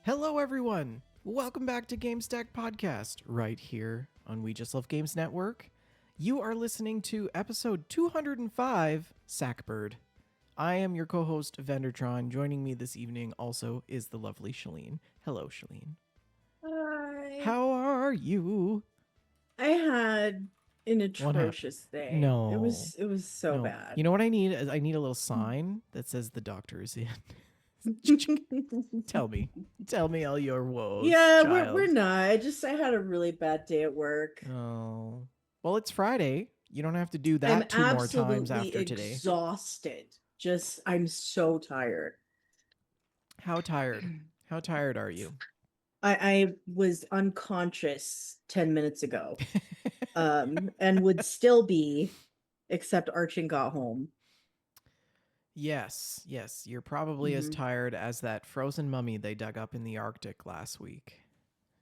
Hello, everyone. Welcome back to Gamestack Podcast, right here on We Just Love Games Network. You are listening to episode 205, Stackbird. I am your co-host, Vendertron. Joining me this evening also is the lovely Shalene. Hello, Shalene. Hi. How are you? I had an atrocious day. No. It was so No. bad. You know what I need? I need a little sign that says the doctor is in. Tell me all your woes. Yeah, child. we're not. I had a really bad day at work. Oh. Well, it's Friday. You don't have to do that I'm two more times after absolutely today. exhausted. I'm so tired. How tired? How tired are you? I was unconscious 10 minutes ago. And would still be, except Archie got home. Yes. You're probably as tired as that frozen mummy they dug up in the Arctic last week.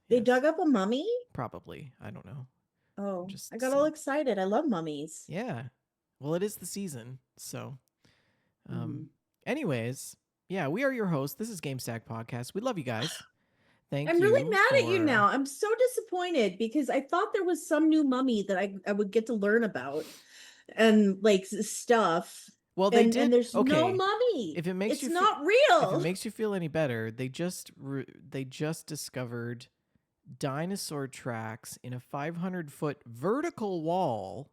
They dug up a mummy? Probably. I don't know. Oh, I got all excited. I love mummies. Yeah. Well, it is the season, so. Anyways, yeah, we are your hosts. This is Gamestack Podcast. We love you guys. I'm really mad at you now. I'm so disappointed because I thought there was some new mummy that I would get to learn about and like stuff. Well, they did. And there's okay. no mummy. If it makes it's you not real. If it makes you feel any better, they just discovered dinosaur tracks in a 500-foot vertical wall.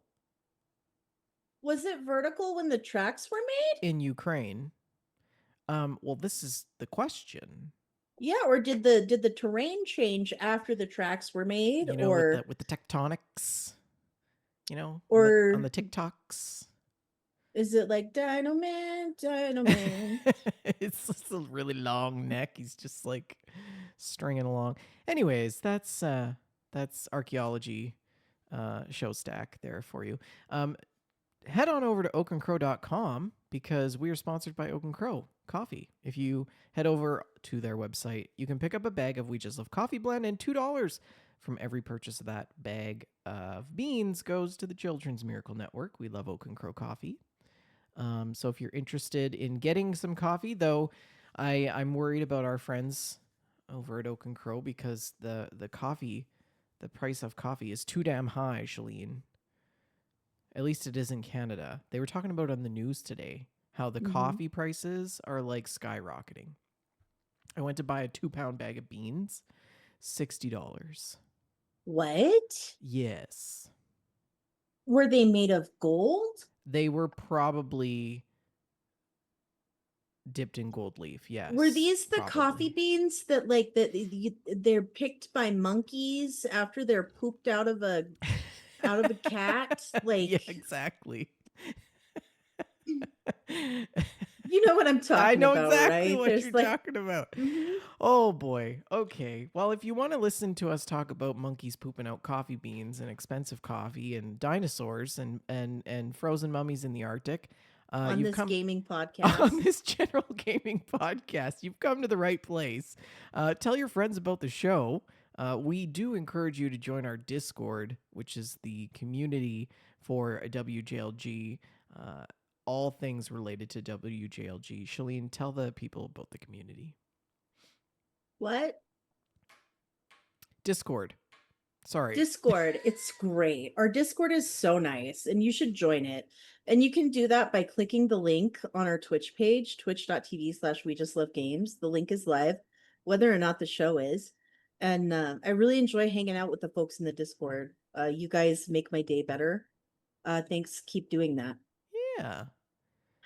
Was it vertical when the tracks were made? In Ukraine. Well, this is the question. Yeah, or did the terrain change after the tracks were made? You know, or with the tectonics, you know, or on the TikToks. Is it like Dino Man? It's just a really long neck. He's just like stringing along. Anyways, that's archaeology show stack there for you. Head on over to oakandcrow.com because we are sponsored by Oak and Crow Coffee. If you head over to their website, you can pick up a bag of We Just Love Coffee Blend, and $2 from every purchase of that bag of beans goes to the Children's Miracle Network. We love Oak and Crow Coffee. So if you're interested in getting some coffee, though, I'm worried about our friends over at Oak and Crow because the price of coffee is too damn high, Shalene. At least it is in Canada. They were talking about on the news today how the coffee prices are like skyrocketing. I went to buy a 2-pound bag of beans, $60. What? Yes. Were they made of gold? They were probably dipped in gold leaf. Yes. Were these the probably. coffee beans that they're picked by monkeys after they're pooped out of a cat? Like, yeah, exactly. You know what I'm talking about, I know about, exactly right? what There's you're talking about. Oh boy. Okay. Well, if you want to listen to us talk about monkeys pooping out coffee beans and expensive coffee and dinosaurs and frozen mummies in the Arctic, on this gaming podcast, on this general gaming podcast, you've come to the right place. Tell your friends about the show. We do encourage you to join our Discord, which is the community for WJLG. All things related to WJLG. Shalene, tell the people about the community. What? Discord. Sorry. Discord. It's great. Our Discord is so nice, and you should join it. And you can do that by clicking the link on our Twitch page, twitch.tv/WeJustLoveGames. The link is live, whether or not the show is. And I really enjoy hanging out with the folks in the Discord. You guys make my day better. Thanks. Keep doing that. Yeah.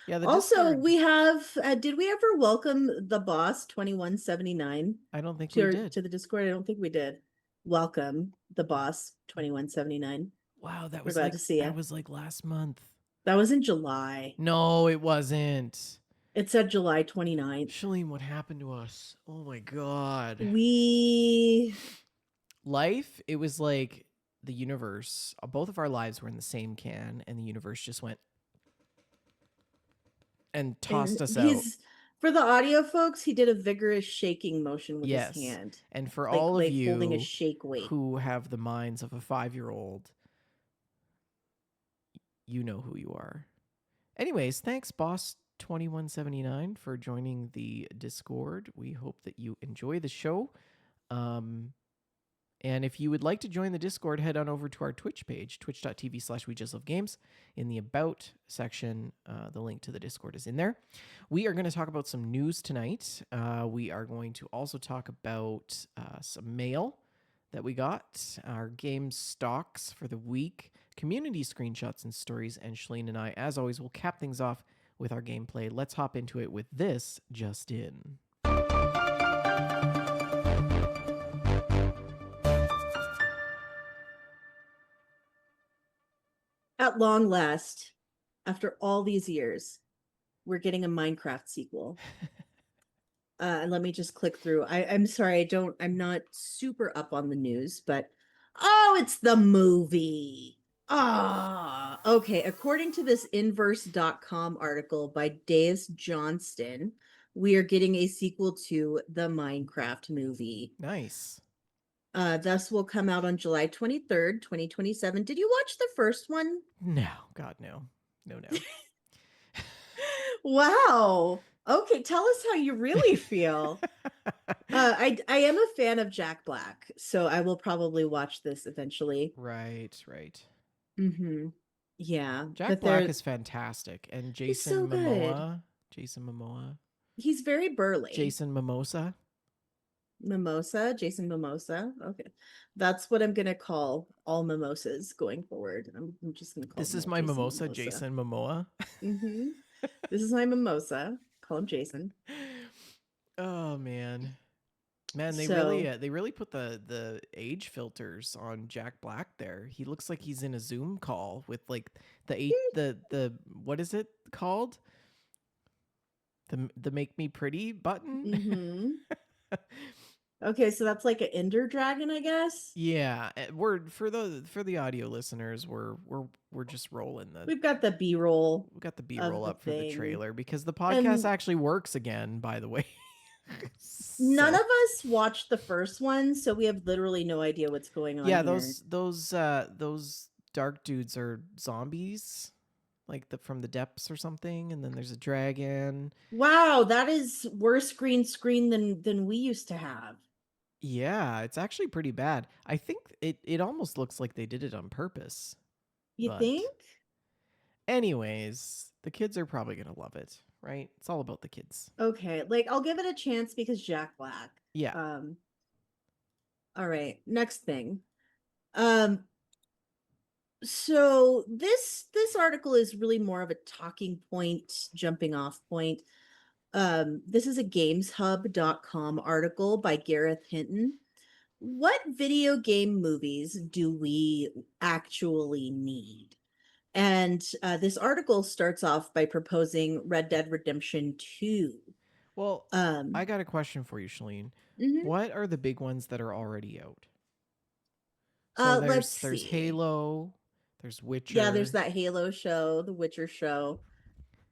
Yeah. Also, Discord... we have, did we ever welcome the boss 2179? I don't think we did. To the Discord? I don't think we did. Welcome the boss 2179. Wow. That We're glad to see you. That was like last month. That was in July. No, it wasn't. It said July 29th. Shalene, what happened to us? Oh my God. Life, it was like the universe. Both of our lives were in the same can, and the universe just went and tossed us out. For the audio folks, he did a vigorous shaking motion with his Yes. hand, And for like all of like holding a you shake weight. who have the minds of a 5-year-old, you know who you are. Anyways, thanks, Boss 2179, for joining the Discord. We hope that you enjoy the show. Um, and if you would like to join the Discord, head on over to our Twitch page, twitch.tv/we just love games. In the About section, the link to the Discord is in there. We are going to talk about some news tonight. We are going to also talk about some mail that we got, our game stocks for the week, community screenshots and stories, and Shalene and I, as always, will cap things off with our gameplay. Let's hop into it with this just in. At long last, after all these years, we're getting a Minecraft sequel. And let me just click through. I'm sorry, I'm not super up on the news, but oh, it's the movie. Ah, okay. According to this inverse.com article by Dave Johnston, we are getting a sequel to the Minecraft movie. Nice. Thus will come out on July 23rd, 2027. Did you watch the first one? No, God, no. No. Wow. Okay, tell us how you really feel. I am a fan of Jack Black, so I will probably watch this eventually. Right. Mm-hmm. Yeah, Jack but Black is fantastic. And he's so good. Jason Momoa, He's very burly. Jason Mimosa. Jason Mimosa. Okay, that's what I'm gonna call all mimosas going forward. I'm just gonna call This them is all my Jason mimosa, Mimosa. Jason Momoa. Mm-hmm. This is my mimosa. Call him Jason. Oh man. Man, So they really put the age filters on Jack Black there. He looks like he's in a Zoom call with like the what is it called? The make me pretty button. mm-hmm. Okay, so that's like an Ender Dragon, I guess. Yeah, we're for the audio listeners, we're just rolling the We've got the B-roll we got the of B-roll the up for the thing. trailer because the podcast And actually works again, by the way. none of So us watched the first one, so we have literally no idea what's going on yeah, here. those dark dudes are zombies, like from the depths or something, and then there's a dragon. Wow, that is worse green screen than we used to have. Yeah, it's actually pretty bad. I think it almost looks like they did it on purpose. You But think? anyways, the kids are probably gonna love it, right? It's all about the kids. Okay, like I'll give it a chance because Jack Black. Yeah. Um, all right, next thing. Um, so this article is really more of a talking point, jumping off point. This is a gameshub.com article by Gareth Hinton. What video game movies do we actually need? And this article starts off by proposing Red Dead Redemption 2. Well, Um, I got a question for you, Shalene. mhm. What are the big ones that are already out? So Let's there's see. Halo, there's Yeah, there's Witcher, that Halo show, the Witcher show,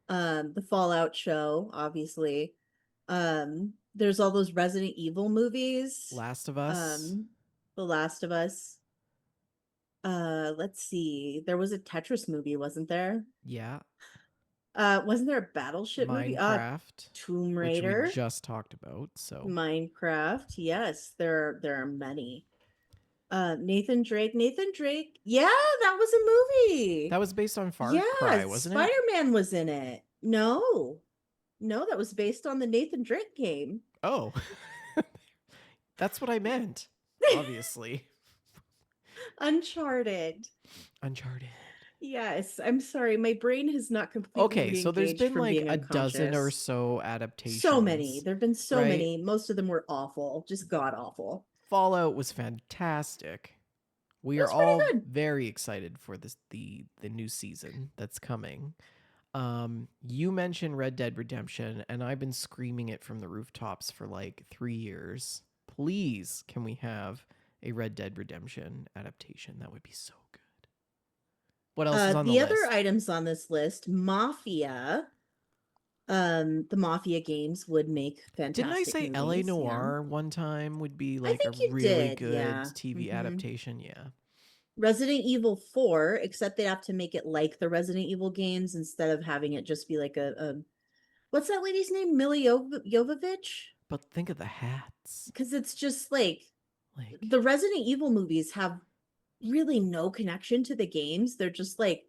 the Fallout show, obviously. There's all those Resident Evil movies, Last of Us. The Last of Us. Let's see. There was a Tetris movie, wasn't there? Yeah, Wasn't there a Battleship movie? Minecraft, Tomb which we Raider, just talked about. So Minecraft. Yes, there are many. Nathan Drake. Nathan Drake. Yeah, that was a movie. that was based on Far Yeah, Cry, wasn't it? Spider-Man was in it. No. No, that was based on the Nathan Drake game. Oh, that's what I meant. Obviously, Uncharted. Uncharted. Yes, I'm sorry. My brain has not completely Okay, so there's re-engaged been from like being a dozen or unconscious. so So many. adaptations, There've been so right? many. Most of them were awful, just god awful. Fallout was fantastic. We It are was pretty all good. very excited for the new season that's coming. You mentioned Red Dead Redemption, and I've been screaming it from the rooftops for like 3 years. Please, can we have a Red Dead Redemption adaptation? That would be so good. What else is on the The other list? items on this list, Mafia, The Mafia games would make Didn't I fantastic say LA movies. Yeah. Noir one time would be I like a think you really did. good Yeah. TV adaptation? Yeah. Resident Evil 4, except they have to make it like the Resident Evil games instead of having it just be like a what's that lady's name? Millie Jovovich? But think of the hats. Because it's just like Like, the Resident Evil movies have really no connection to the games. They're just like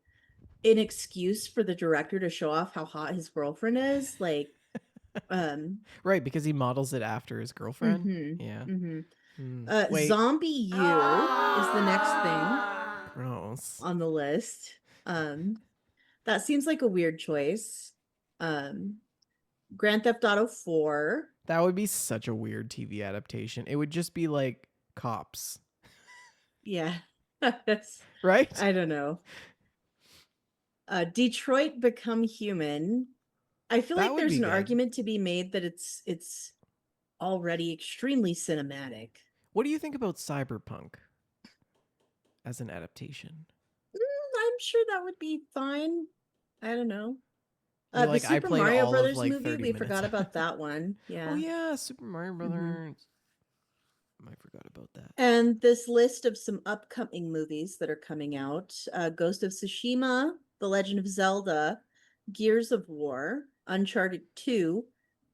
an excuse for the director to show off how hot his girlfriend is. Like, um, right, because he models it after his girlfriend. mm-hmm, Yeah. mm-hmm. Wait. Zombie U is the next thing Gross. on the list. That seems like a weird choice. Um, Grand Theft Auto 4. That would be such a weird TV adaptation. It would just be like cops, Yeah. right? I don't know. Detroit Become Human. I feel That like would there's be an good. argument to be made that it's already extremely cinematic. What do you think about Cyberpunk as an adaptation? I'm sure that would be fine. I don't know. You're The like, I Super played Mario all of Brothers like movie, 30 we minutes. forgot about that one. Oh, Yeah. yeah, Super Mario Mm-hmm. Brothers. I forgot about that. And this list of some upcoming movies that are coming out: Ghost of Tsushima, The Legend of Zelda, Gears of War, Uncharted 2,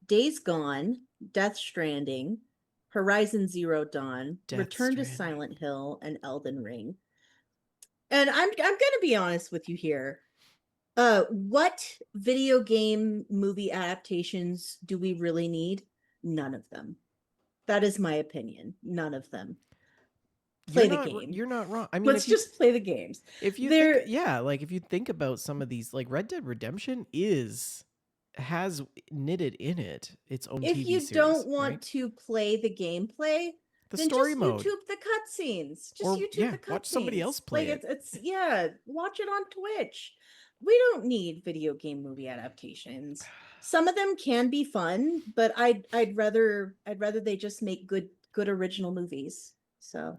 Days Gone, Death Stranding, Horizon Zero Dawn, Death Return to Stranding. Silent Hill, and Elden Ring. And I'm gonna be honest with you here. What video game movie adaptations do we really need? None of them. That is my opinion. None of them. You're Play the not game. you're not wrong. I mean, Let's just play the games. if you think, There, yeah, like if you think about some of these, like Red Dead Redemption has knitted in it its own if TV you series, don't want right? to play the gameplay, The then story just mode, YouTube the cutscenes. Just or YouTube yeah, the watch somebody else cutscenes. play Like it. it's yeah, watch it on Twitch. We don't need video game movie adaptations. Some of them can be fun, but I'd rather they just make good original movies. So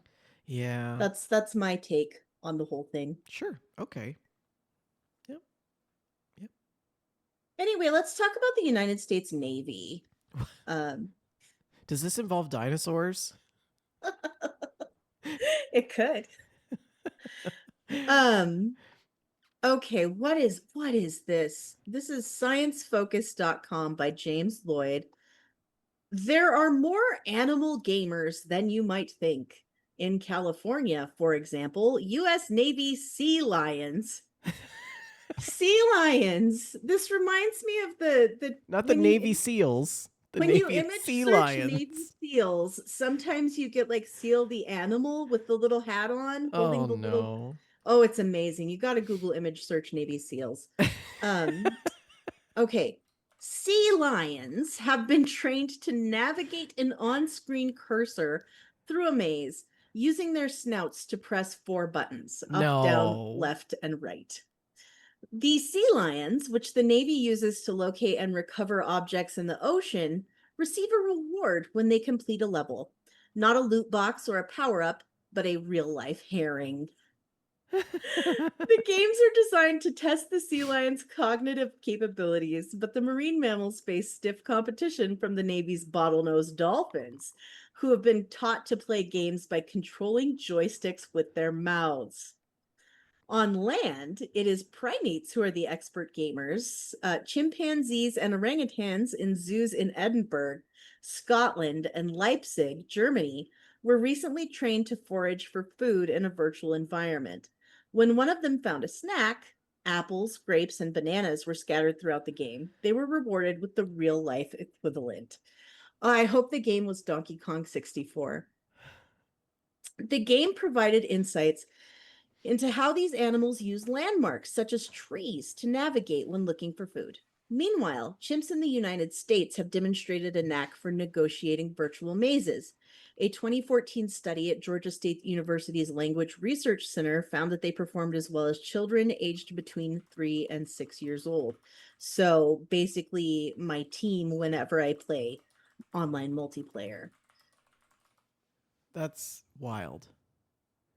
Yeah, that's my take on the whole thing. sure, okay, yep, yep. Anyway, let's talk about the United States Navy. Um, Does this involve dinosaurs? it could. Um, okay, what is this? This is sciencefocus.com by James Lloyd. There are more animal gamers than you might think. In California, for example, US Navy sea lions. Sea lions. This reminds me of the Not the Navy SEALs, the when you Navy image Sea search Navy Lions. SEALs, sometimes you get like Seal the animal with the little hat on, holding Oh the little. no. Oh, it's amazing. You got to Google image search Navy SEALs. Um, okay. Sea lions have been trained to navigate an on screen cursor through a maze using their snouts to press 4 buttons: up, down, No. left, and right. The sea lions, which the Navy uses to locate and recover objects in the ocean, receive a reward when they complete a level. Not a loot box or a power up, but a real life herring. The games are designed to test the sea lion's cognitive capabilities, but the marine mammals face stiff competition from the Navy's bottlenose dolphins, who have been taught to play games by controlling joysticks with their mouths. On land, it is primates who are the expert gamers. Chimpanzees and orangutans in zoos in Edinburgh, Scotland, and Leipzig, Germany, were recently trained to forage for food in a virtual environment. When one of them found a snack, apples, grapes, and bananas were scattered throughout the game. They were rewarded with the real life equivalent. I hope the game was Donkey Kong 64. The game provided insights into how these animals use landmarks such as trees to navigate when looking for food. Meanwhile, chimps in the United States have demonstrated a knack for negotiating virtual mazes. A 2014 study at Georgia State University's Language Research Center found that they performed as well as children aged between 3 and 6 years old. So basically, my team whenever I play online multiplayer. That's wild.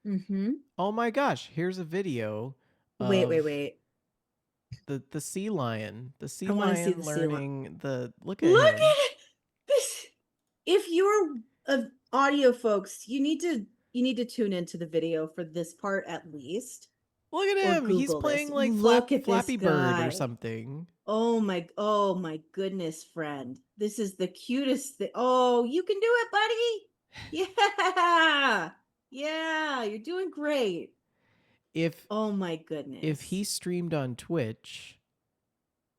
Mm-hmm. Oh my gosh, here's a video Wait, wait, of wait. The sea lion. The sea I want to see lion the sea lion. learning the look at Look him. at it. This. If you're audio folks, you need to tune into the video for this part at least, Look at or him. He's Google this. playing like Look at this Flappy Bird or guy. something. Oh my goodness, friend. This is the cutest thing. Oh, you can do it, buddy. Yeah. Yeah, you're doing great. If Oh my if he goodness. streamed on Twitch,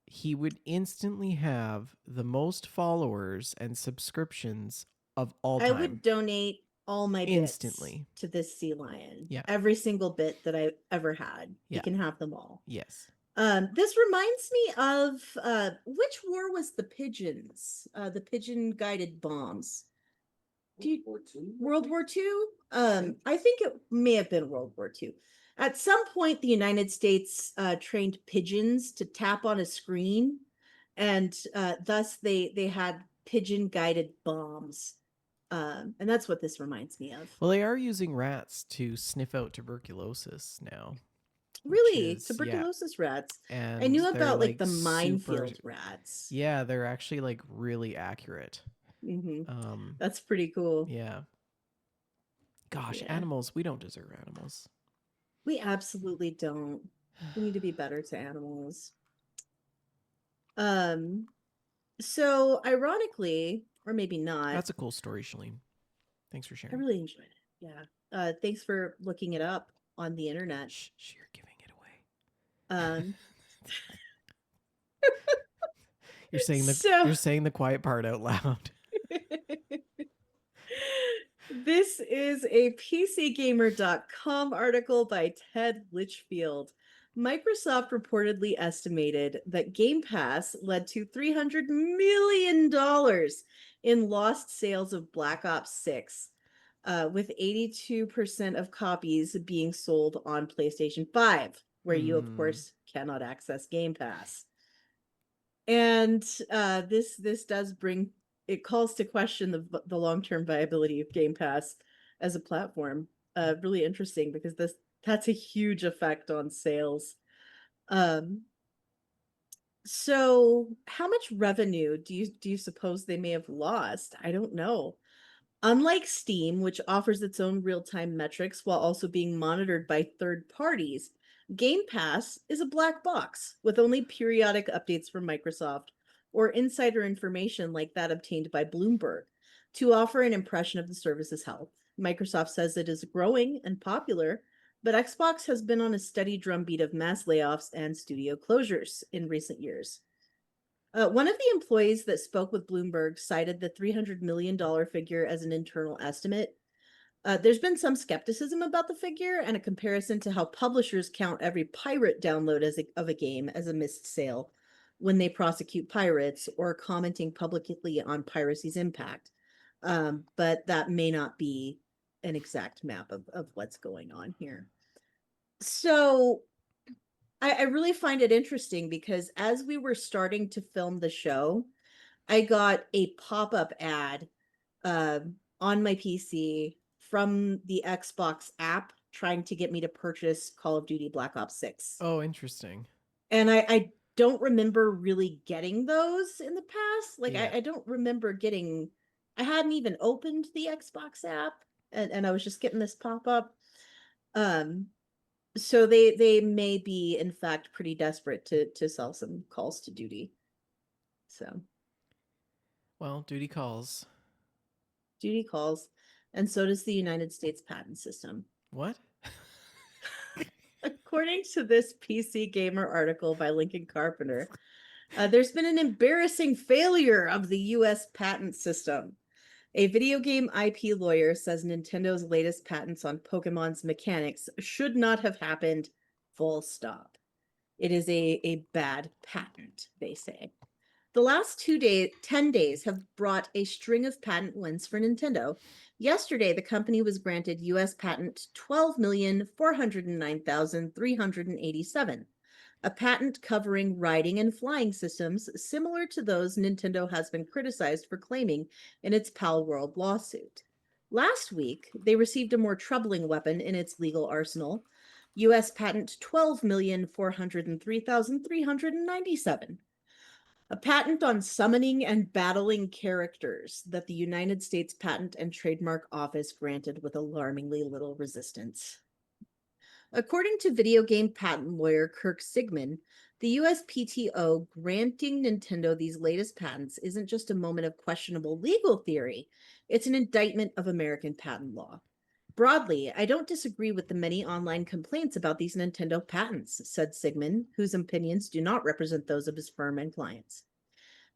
he would instantly have the most followers and subscriptions of all I time. would donate all my bits Instantly. to this sea lion. Yeah. Every single bit that I ever had. He Yeah. can have them all. Yes. This reminds me of which war was the pigeons? The pigeon guided bombs. World War II? I think it may have been World War II. At some point, the United States trained pigeons to tap on a screen, and thus they had pigeon guided bombs. And that's what this reminds me of. Well, they are using rats to sniff out tuberculosis now. Which Really, is, yeah. tuberculosis rats. I And knew they're about like like the super, minefield rats. yeah, they're actually like really accurate. That's pretty cool. Yeah. Gosh, Yeah. animals, we don't deserve animals. We absolutely don't. We need to be better to animals. So ironically, or maybe not, That's a cool story, Shalene. Thanks for I sharing. really enjoyed it. Yeah. Thanks for looking it up on the internet. Shh, you're giving it away. Um you're so saying the quiet part out loud. this is a PCGamer.com article by Ted Litchfield. Microsoft reportedly estimated that Game Pass led to $300 million in lost sales of Black Ops 6, with 82% of copies being sold on PlayStation 5, where you, of course, cannot access Game Pass. And this does bring, it calls to question the long-term viability of Game Pass as a platform. Really interesting because that's a huge effect on sales. So how much revenue do you suppose they may have lost? I don't know. Unlike Steam, which offers its own real-time metrics while also being monitored by third parties, Game Pass is a black box with only periodic updates from Microsoft or insider information like that obtained by Bloomberg to offer an impression of the service's health. Microsoft says it is growing and popular, but Xbox has been on a steady drumbeat of mass layoffs and studio closures in recent years. One of the employees that spoke with Bloomberg cited the $300 million figure as an internal estimate. There's been some skepticism about the figure and a comparison to how publishers count every pirate download of a game as a missed sale when they prosecute pirates or commenting publicly on piracy's impact. But that may not be an exact map of what's going on here. So I really find it interesting because as we were starting to film the show, I got a pop-up ad on my PC from the Xbox app trying to get me to purchase Call of Duty Black Ops 6. Oh, interesting. And I don't remember really getting those in the past. Like Yeah. I don't remember getting, I hadn't even opened the Xbox app and I was just getting this pop-up. So they may be in fact pretty desperate to sell some calls to duty. So Well, duty calls. duty calls, and so does the United States patent system. What? According to this PC Gamer article by Lincoln Carpenter, there's been an embarrassing failure of the US patent system. A video game IP lawyer says Nintendo's latest patents on Pokemon's mechanics should not have happened, full stop. It is a bad patent, they say. The last 10 days have brought a string of patent wins for Nintendo. Yesterday, the company was granted US patent 12,409,387, a patent covering riding and flying systems similar to those Nintendo has been criticized for claiming in its Pal World lawsuit. Last week, they received a more troubling weapon in its legal arsenal, US patent 12,403,397. A patent on summoning and battling characters that the United States Patent and Trademark Office granted with alarmingly little resistance. According to video game patent lawyer Kirk Sigmund, the USPTO granting Nintendo these latest patents isn't just a moment of questionable legal theory, it's an indictment of American patent law. Broadly, I don't disagree with the many online complaints about these Nintendo patents, said Sigmund, whose opinions do not represent those of his firm and clients.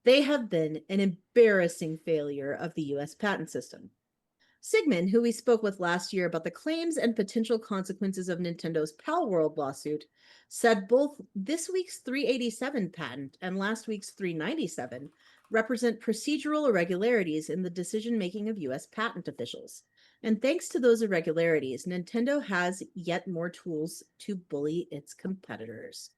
They have been an embarrassing failure of the US patent system. Sigmund, who we spoke with last year about the claims and potential consequences of Nintendo's Pal World lawsuit, said both this week's 387 patent and last week's 397 represent procedural irregularities in the decision making of US patent officials. And thanks to those irregularities, Nintendo has yet more tools to bully its competitors.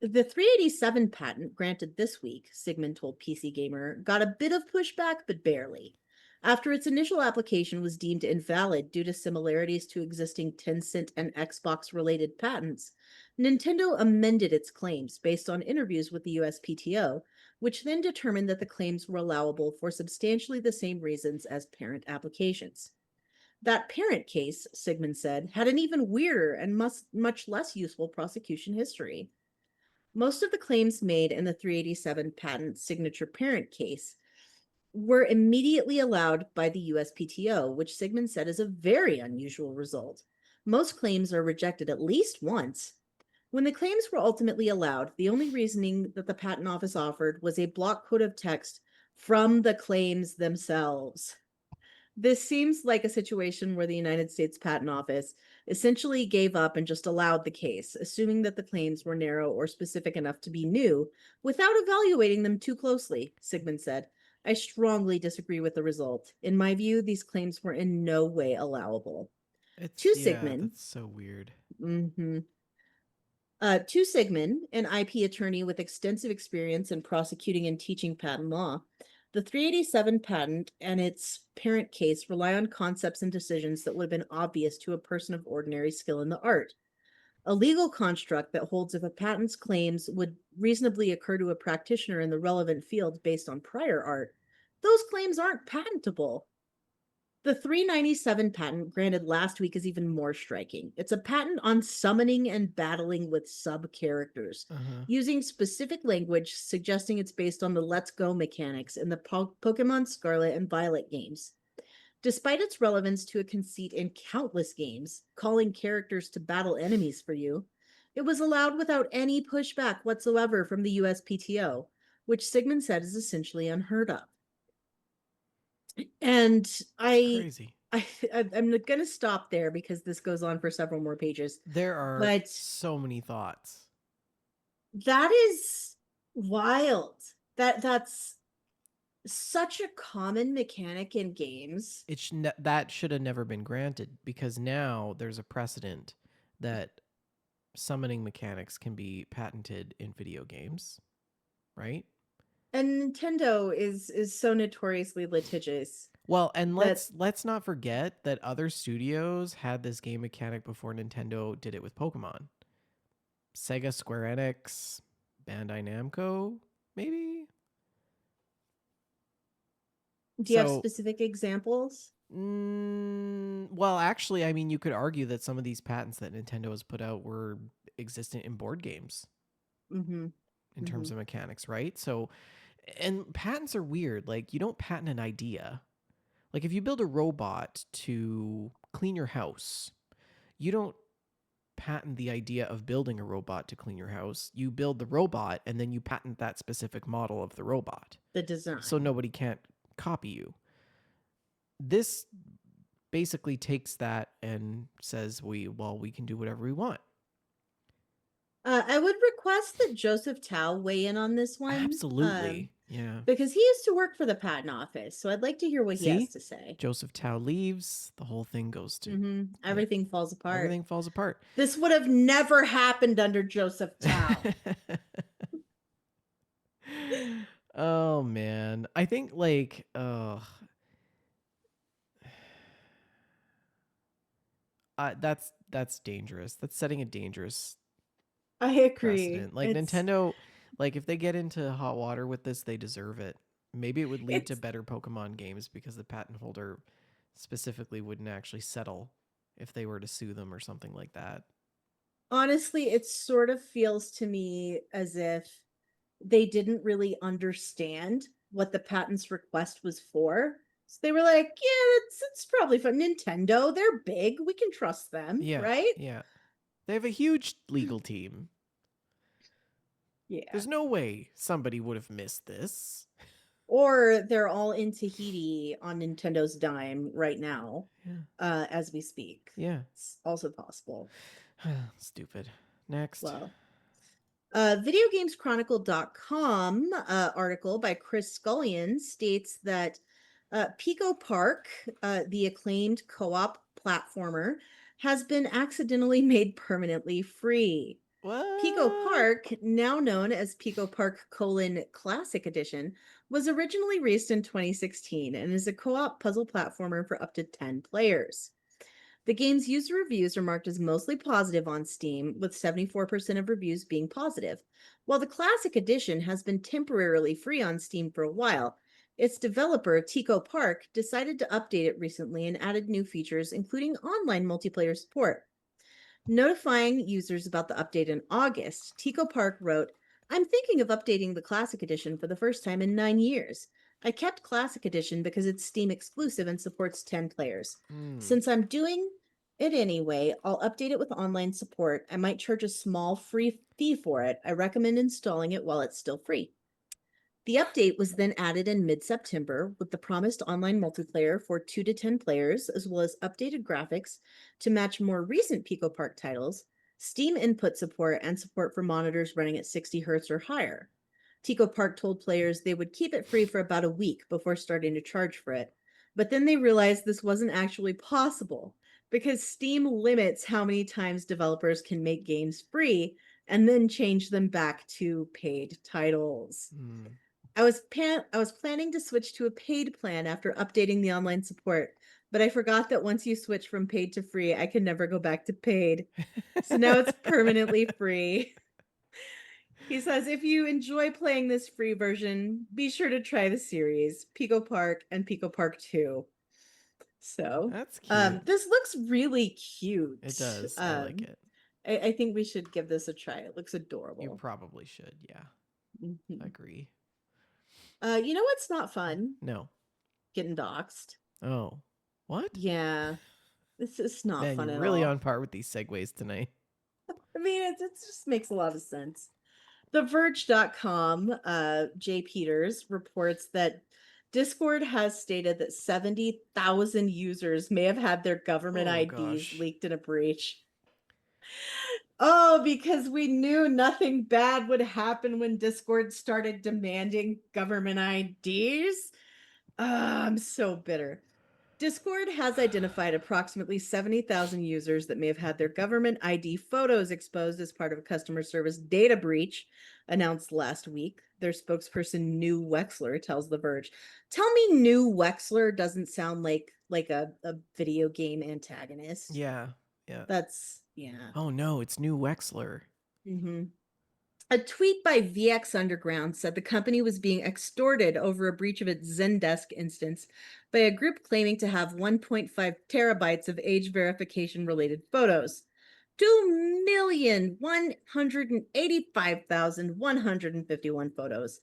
The 387 patent granted this week, Sigmund told PC Gamer, got a bit of pushback, but barely. After its initial application was deemed invalid due to similarities to existing Tencent and Xbox related patents, Nintendo amended its claims based on interviews with the USPTO, which then determined that the claims were allowable for substantially the same reasons as parent applications. That parent case, Sigmund said, had an even weirder and much less useful prosecution history. Most of the claims made in the 387 patent signature parent case were immediately allowed by the USPTO, which Sigmund said is a very unusual result. Most claims are rejected at least once. When the claims were ultimately allowed, the only reasoning that the Patent Office offered was a block quote of text from the claims themselves. This seems like a situation where the United States Patent Office essentially gave up and just allowed the case, assuming that the claims were narrow or specific enough to be new, without evaluating them too closely, Sigmund said. I strongly disagree with the result. In my view, these claims were in no way allowable. It's To yeah, Sigmund, that's so weird. mm-hmm, an IP attorney with extensive experience in prosecuting and teaching patent law, the 387 patent and its parent case rely on concepts and decisions that would have been obvious to a person of ordinary skill in the art. A legal construct that holds if a patent's claims would reasonably occur to a practitioner in the relevant field based on prior art, those claims aren't patentable. The 397 patent granted last week is even more striking. It's a patent on summoning and battling with sub characters, Uh-huh. using specific language suggesting it's based on the Let's Go mechanics in the Pokemon Scarlet and Violet games. Despite its relevance to a conceit in countless games, calling characters to battle enemies for you, it was allowed without any pushback whatsoever from the USPTO, which Sigmund said is essentially unheard of. And It's I, crazy. I I'm going to stop there because this goes on for several more pages. There are But so many thoughts. that is wild. That's such a common mechanic in games. That should have never been granted because now there's a precedent that summoning mechanics can be patented in video games, right? And Nintendo is so notoriously litigious Well, and that let's not forget that other studios had this game mechanic before Nintendo did it with Pokemon. Sega, Square Enix, Bandai Namco, maybe. do you have So, specific examples? well, actually, I mean, you could argue that some of these patents that Nintendo has put out were existent in board games Mm-hmm. in Mm-hmm. terms of mechanics, right? So, and patents are weird. Like, you don't patent an idea. Like, if you build a robot to clean your house, you don't patent the idea of building a robot to clean your house. You build the robot and then you patent that specific model of the robot. The So design. nobody can't copy you. This basically takes that and says we can do whatever we want. I would request that Joseph Tao weigh in on this one. Absolutely. Yeah. Because he used to work for the patent office, so I'd like to hear what he has See? to say. Joseph Tao leaves, the whole thing goes to yeah, Everything falls apart. everything falls apart. This would have never happened under Joseph Tao. Oh man. I think like That's dangerous. That's setting a dangerous I agree. precedent. Like Nintendo, like if they get into hot water with this, they deserve it. Maybe it would lead to It's better Pokemon games because the patent holder specifically wouldn't actually settle if they were to sue them or something like that. honestly, it sort of feels to me as if they didn't really understand what the patent's request was for. So they were like, yeah, it's probably from Nintendo. They're big. We can trust them, Yeah, right? yeah. They have a huge legal team. Yeah. There's no way somebody would have missed this. Or they're all in Tahiti on Nintendo's dime right now, Yeah. as we speak. Yeah. It's also possible. Stupid. Next. Well, VideoGamesChronicle.com article by Chris Scullion states that Pico Park, the acclaimed co-op platformer, has been accidentally made permanently free. Pico What? Park, now known as Pico Park: Classic Edition, was originally released in 2016 and is a co-op puzzle platformer for up to 10 players. The game's user reviews are marked as mostly positive on Steam, with 74% of reviews being positive. While the Classic Edition has been temporarily free on Steam for a while, its developer, Tico Park, decided to update it recently and added new features, including online multiplayer support. Notifying users about the update in August, Tico Park wrote, I'm thinking of updating the Classic Edition for the first time in 9 years. I kept Classic Edition because it's Steam exclusive and supports 10 players. Hmm. Since I'm doing it anyway, I'll update it with online support. I might charge a small free fee for it. I recommend installing it while it's still free. The update was then added in mid September with the promised online multiplayer for 2 to 10 players, as well as updated graphics to match more recent Pico Park titles, Steam input support, and support for monitors running at 60 Hz or higher. Tico Park told players they would keep it free for about a week before starting to charge for it. But then they realized this wasn't actually possible because Steam limits how many times developers can make games free and then change them back to paid titles. Hmm. I was planning to switch to a paid plan after updating the online support, but I forgot that once you switch from paid to free, I can never go back to paid. So now it's permanently free. He says if you enjoy playing this free version, be sure to try the series, Pico Park and Pico Park 2. So, That's cute. this looks really It cute. does. I like it. I think we should give this a try. It looks You adorable. probably should. Yeah. Mhm. Agree. You know what's not fun? No. Getting doxxed. Oh. What? Yeah, this is not Man, fun you're at really all. on par with these segues tonight. I mean, it just makes a lot of sense. TheVerge.com, Jay Peters reports that Discord has stated that 70,000 users may have had their government Oh IDs gosh. leaked in a breach. Oh, because we knew nothing bad would happen when Discord started demanding government IDs. I'm so bitter. Discord has identified approximately 70,000 users that may have had their government ID photos exposed as part of a customer service data breach announced last week. Their spokesperson, New Wexler, tells The Verge. Tell me New Wexler doesn't sound like a video game antagonist. Yeah. Yeah. That's, yeah. Oh no, it's New Wexler. Mm-hmm. A tweet by VX Underground said the company was being extorted over a breach of its Zendesk instance by a group claiming to have 1.5 terabytes of age verification related photos. 2,185,151 photos.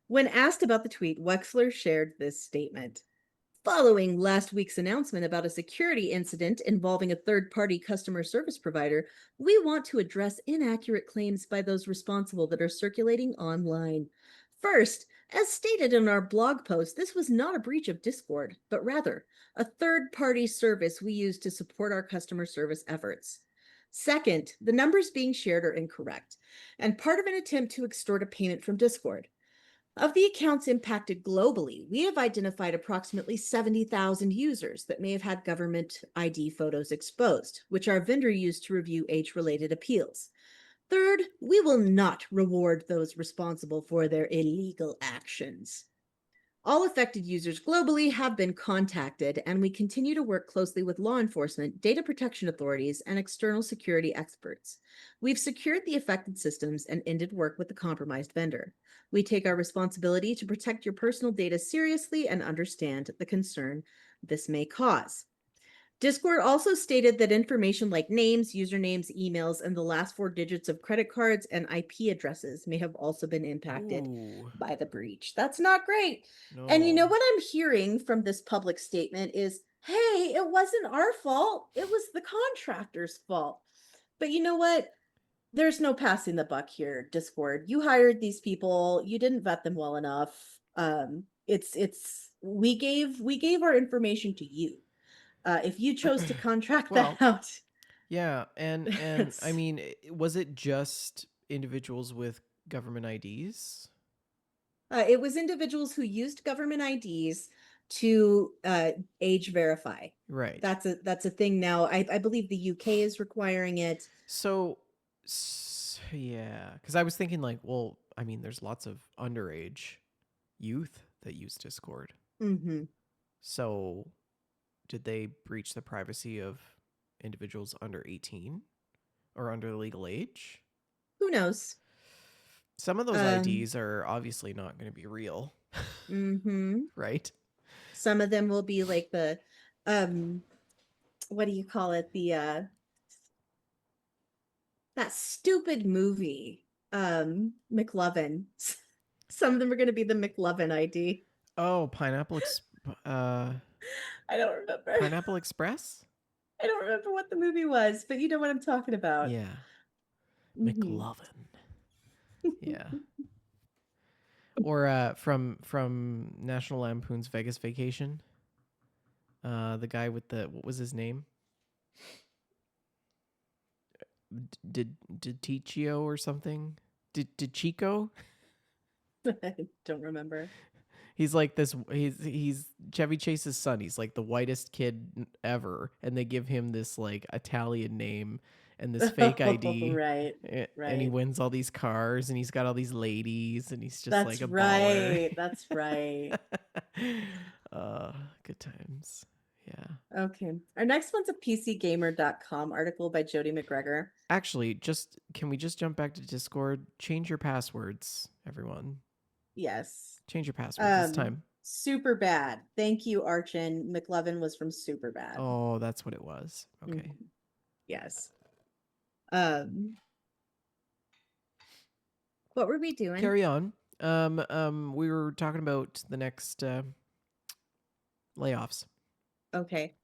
When asked about the tweet, Wexler shared this statement. Following last week's announcement about a security incident involving a third-party customer service provider, we want to address inaccurate claims by those responsible that are circulating online. First, as stated in our blog post, this was not a breach of Discord, but rather a third-party service we use to support our customer service efforts. Second, the numbers being shared are incorrect and part of an attempt to extort a payment from Discord. Of the accounts impacted globally, we have identified approximately 70,000 users that may have had government ID photos exposed, which our vendor used to review age-related appeals. Third, we will not reward those responsible for their illegal actions. All affected users globally have been contacted, and we continue to work closely with law enforcement, data protection authorities, and external security experts. We've secured the affected systems and ended work with the compromised vendor. We take our responsibility to protect your personal data seriously and understand the concern this may cause. Discord also stated that information like names, usernames, emails, and the last four digits of credit cards and IP addresses may have also been impacted Ooh, by the breach. That's not great. And you know no. what I'm hearing from this public statement is, hey, it wasn't our fault. It was the contractor's fault. But you know what? There's no passing the buck here, Discord. You hired these people, you didn't vet them well enough. It's we gave our information to you. If you chose to contract that Well, out, yeah, and I it's, mean, was it just individuals with government IDs? it was individuals who used government IDs to age verify. Right. That's a thing now. I believe the UK is requiring it. So, yeah, because I was thinking like, well, I mean, there's lots of underage youth that use Discord. Hmm. So, did they breach the privacy of individuals under 18 or under the legal age? Who knows? Some of those Um, IDs are obviously not going to be real, hmm. right? Some of them will be like the, um, what do you call it? The that stupid movie, McLovin. Some of them are going to be the McLovin ID. Oh, uh I don't remember. Pineapple Express? I don't remember what the movie was, but you know what I'm talking about. Yeah, Hmm. McLovin. Yeah. Or from National Lampoon's Vegas Vacation. The guy with the what was his name? Did Ticcio or something? Did Chico? I don't remember. He's like this. He's Chevy Chase's son. He's like the whitest kid ever, and they give him this like Italian name and this fake Oh, ID, right, and he right. wins all these cars, and he's got all these ladies, and he's just like That's a baller. right. That's right. uh, good times. Yeah. Okay. Our next one's a PCGamer.com article by Jody McGregor. Actually, just can we just jump back to Discord? Change your passwords, everyone. Yes. Change your passwords. It's time. Super bad. Thank you, Archin. McLovin was from Super bad. Oh, that's what it was. Okay. Mhm. Yes. Um, what were we doing? Carry on. We were talking about the next layoffs. Okay.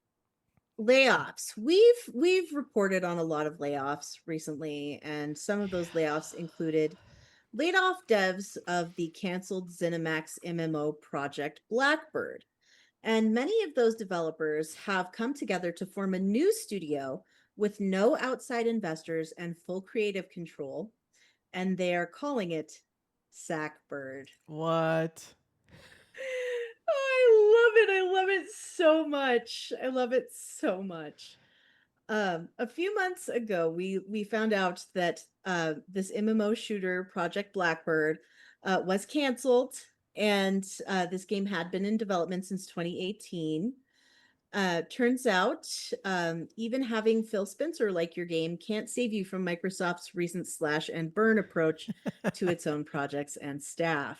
Layoffs. We've reported on a lot of layoffs recently, and some of those layoffs included laid off devs of the canceled ZeniMax MMO project Blackbird. And many of those developers have come together to form a new studio with no outside investors and full creative control, and they are calling it Sackbird. What? I love it. I love it so much. I love it so much. A few months ago, we found out that this MMO shooter, Project Blackbird, was canceled, and this game had been in development since 2018. Turns out, even having Phil Spencer like your game can't save you from Microsoft's recent slash and burn approach to its own projects and staff.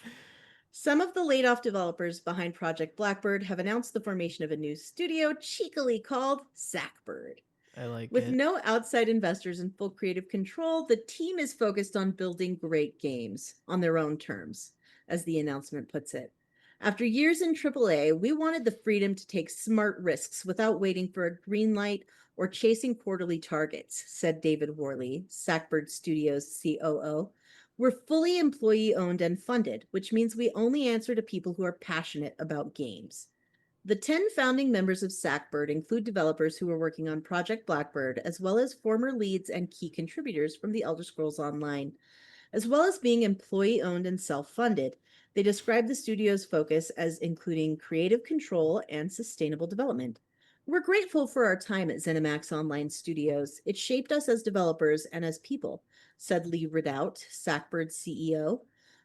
Some of the laid off developers behind Project Blackbird have announced the formation of a new studio cheekily called Sackbird. I like With it. no outside investors and full creative control, the team is focused on building great games on their own terms, as the announcement puts it. After years in AAA, we wanted the freedom to take smart risks without waiting for a green light or chasing quarterly targets, said David Worley, Sackbird Studios COO. We're fully employee owned and funded, which means we only answer to people who are passionate about games. The 10 founding members of Sackbird include developers who are working on Project Blackbird, as well as former leads and key contributors from The Elder Scrolls Online. As well as being employee owned and self funded, they describe the studio's focus as including creative control and sustainable development. We're grateful for our time at ZeniMax Online Studios. It shaped us as developers and as people, said Lee Ridout, Sackbird's CEO.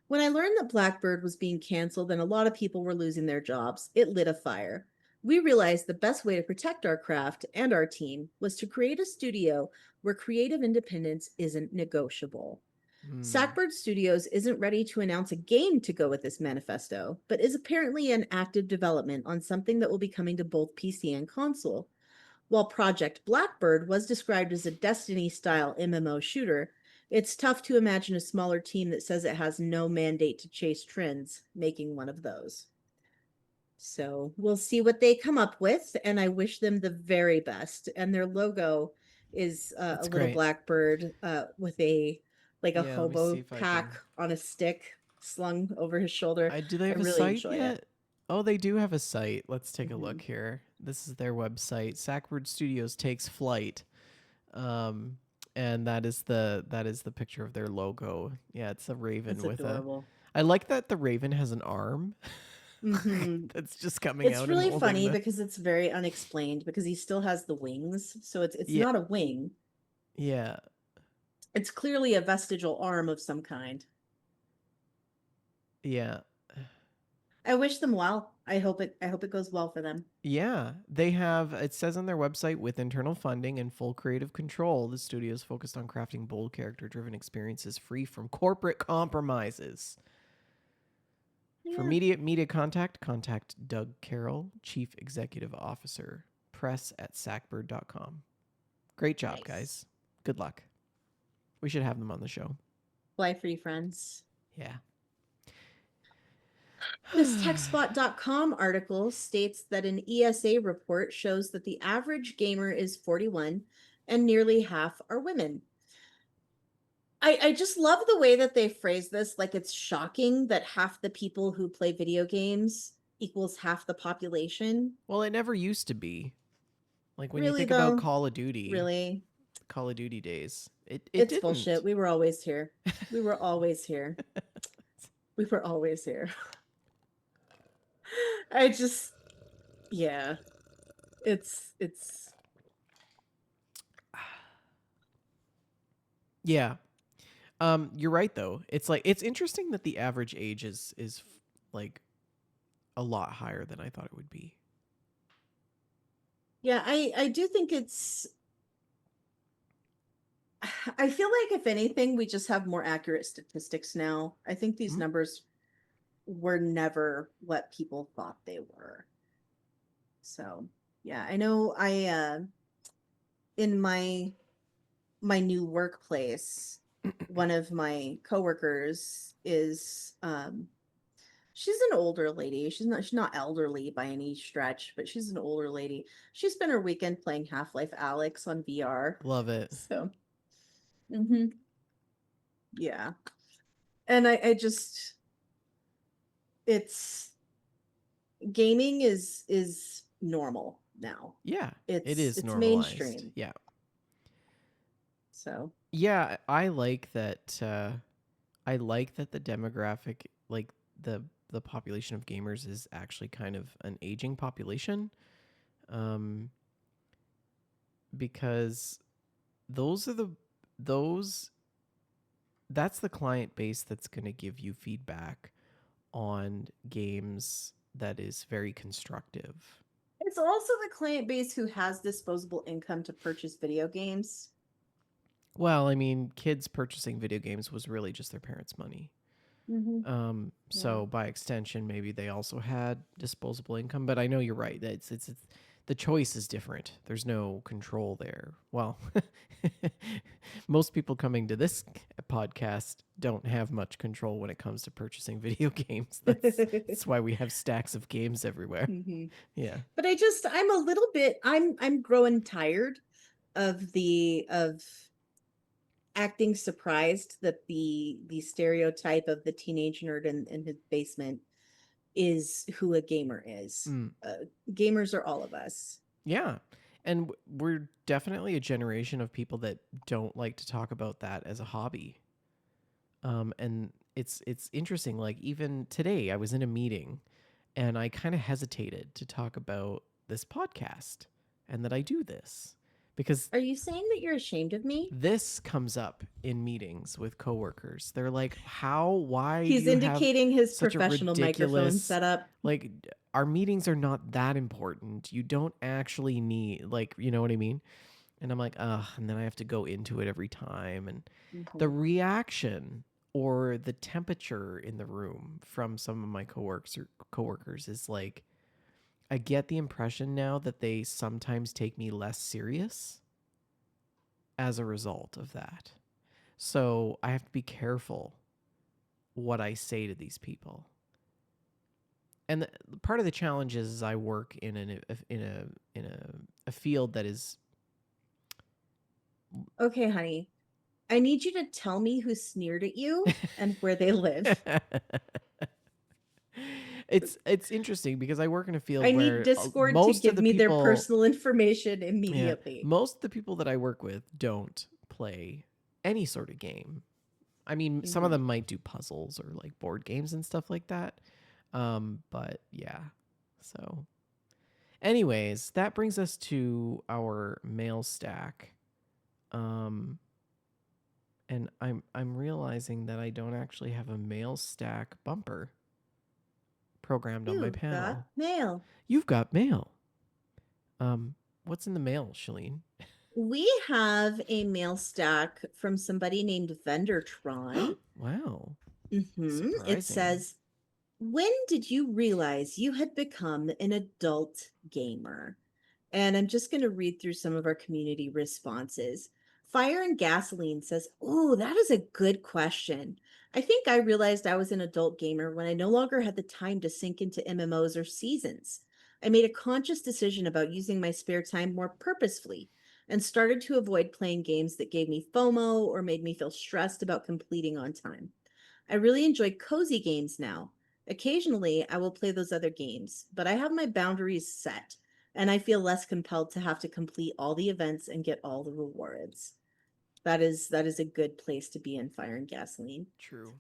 When I learned that Blackbird was being canceled and a lot of people were losing their jobs, it lit a fire. We realized the best way to protect our craft and our team was to create a studio where creative independence isn't negotiable. Hmm. Stackbird Studios isn't ready to announce a game to go with this manifesto, but is apparently in active development on something that will be coming to both PC and console. While Project Blackbird was described as a Destiny style MMO shooter, it's tough to imagine a smaller team that says it has no mandate to chase trends making one of those. So we'll see what they come up with, and I wish them the very best. And their logo is a That's little great. blackbird with a like a Yeah, let me see hobo if I pack can. on a stick slung over his shoulder. I do they I have a really site enjoy it. yet? Oh, they do have a site. Let's take a Mm-hmm. look here. This is their website. Sackbird Studios takes flight. Um, and that is the picture of their logo. Yeah, it's a That's raven with a. adorable. I like that the raven has an arm Mm-hmm. that's just coming It's out and really holding funny the. because it's very unexplained because he still has the wings. So it's Yeah, not a wing. yeah, It's clearly a vestigial arm of some kind. yeah. I wish them well. I hope it goes well for them. Yeah, they have. It says on their website, with internal funding and full creative control, the studio is focused on crafting bold, character-driven experiences free from corporate compromises. For Yeah. media contact, contact Doug Carroll, Chief Executive Officer, press@sackbird.com. Great job, Nice. guys. Good luck. We should have them on the show. Fly free friends. Yeah. This techspot.com article states that an ESA report shows that the average gamer is 41 and nearly half are women. I just love the way that they phrase this. Like it's shocking that half the people who play video games equals half the population. Well, it never used to be. Like when you Really, think about though, Call of Duty really, days, it it's bullshit. didn't. We were always here. We were always here. We were always here. I just, yeah, it's Yeah. You're right though. It's like it's interesting that the average age is like a lot higher than I thought it would be. yeah. I do think it's. I feel like if anything, we just have more accurate statistics now. I think these Hmm? numbers were never what people thought they were. So yeah, I know. In my new workplace, one of my coworkers is she's an older lady. She's not elderly by any stretch, but she's an older lady. She spent her weekend playing Half-Life Alyx on VR. Love it. So, mhm, yeah. And I just it's gaming is normal now. Yeah, it It's is it's normalized. mainstream. Yeah. So, Yeah, I like that I like that the demographic like the the population of gamers is actually kind of an aging population. Um because those are the those that's the client base that's going to give you feedback on games that is very constructive. it's also the client base who has disposable income to purchase video games. Well, I mean, kids purchasing video games was really just their parents' money. Hmm. Yeah. So by extension, maybe they also had disposable income. But I know you're right. It's the choice is different. There's no control there. Well, most people coming to this podcast don't have much control when it comes to purchasing video games. That's why we have stacks of games everywhere. Hmm. Yeah. But I'm a little bit I'm growing tired of acting surprised that the stereotype of the teenage nerd in his basement is who a gamer is. Mm. Gamers are all of us. Yeah. And we're definitely a generation of people that don't like to talk about that as a hobby. And it's interesting. Like even today, I was in a meeting, and I kind of hesitated to talk about this podcast and that I do this because Are you saying that you're ashamed of me? this comes up in meetings with coworkers. They're like, why do He's you have indicating his such a professional microphone ridiculous, setup. like, our meetings are not that important. You don't actually need, like, you know what I mean? And I'm like, ugh, and then I have to go into it every time. And the Mhm. reaction or the temperature in the room from some of my coworkers is like, I get the impression now that they sometimes take me less serious as a result of that. So I have to be careful what I say to these people. And part of the challenge is I work in a field that is Okay, honey. I need you to tell me who sneered at you and where they live. it's interesting because I work in a field I need where Discord to most of give the me their people, personal information yeah, immediately. most of the people that I work with don't play any sort of game. I mean, some of Mhm. them might do puzzles or like board games and stuff like that. But yeah. So, anyways, that brings us to our mail stack. Um, and I'm realizing that I don't actually have a mail stack bumper programmed on my You've got panel. mail. You've got mail. What's in the mail, Shalene? We have a mail stack from somebody named Vendortron. Wow, It surprising. says, when did you realize you had become an adult gamer? And I'm just going to read through some of our community responses. Fire and Gasoline says, oh, that is a good question. I think I realized I was an adult gamer when I no longer had the time to sink into MMOs or seasons. I made a conscious decision about using my spare time more purposefully and started to avoid playing games that gave me FOMO or made me feel stressed about completing on time. I really enjoy cozy games now. Occasionally, I will play those other games, but I have my boundaries set, and I feel less compelled to have to complete all the events and get all the rewards. That is a good place to be in Fire and Gasoline. True.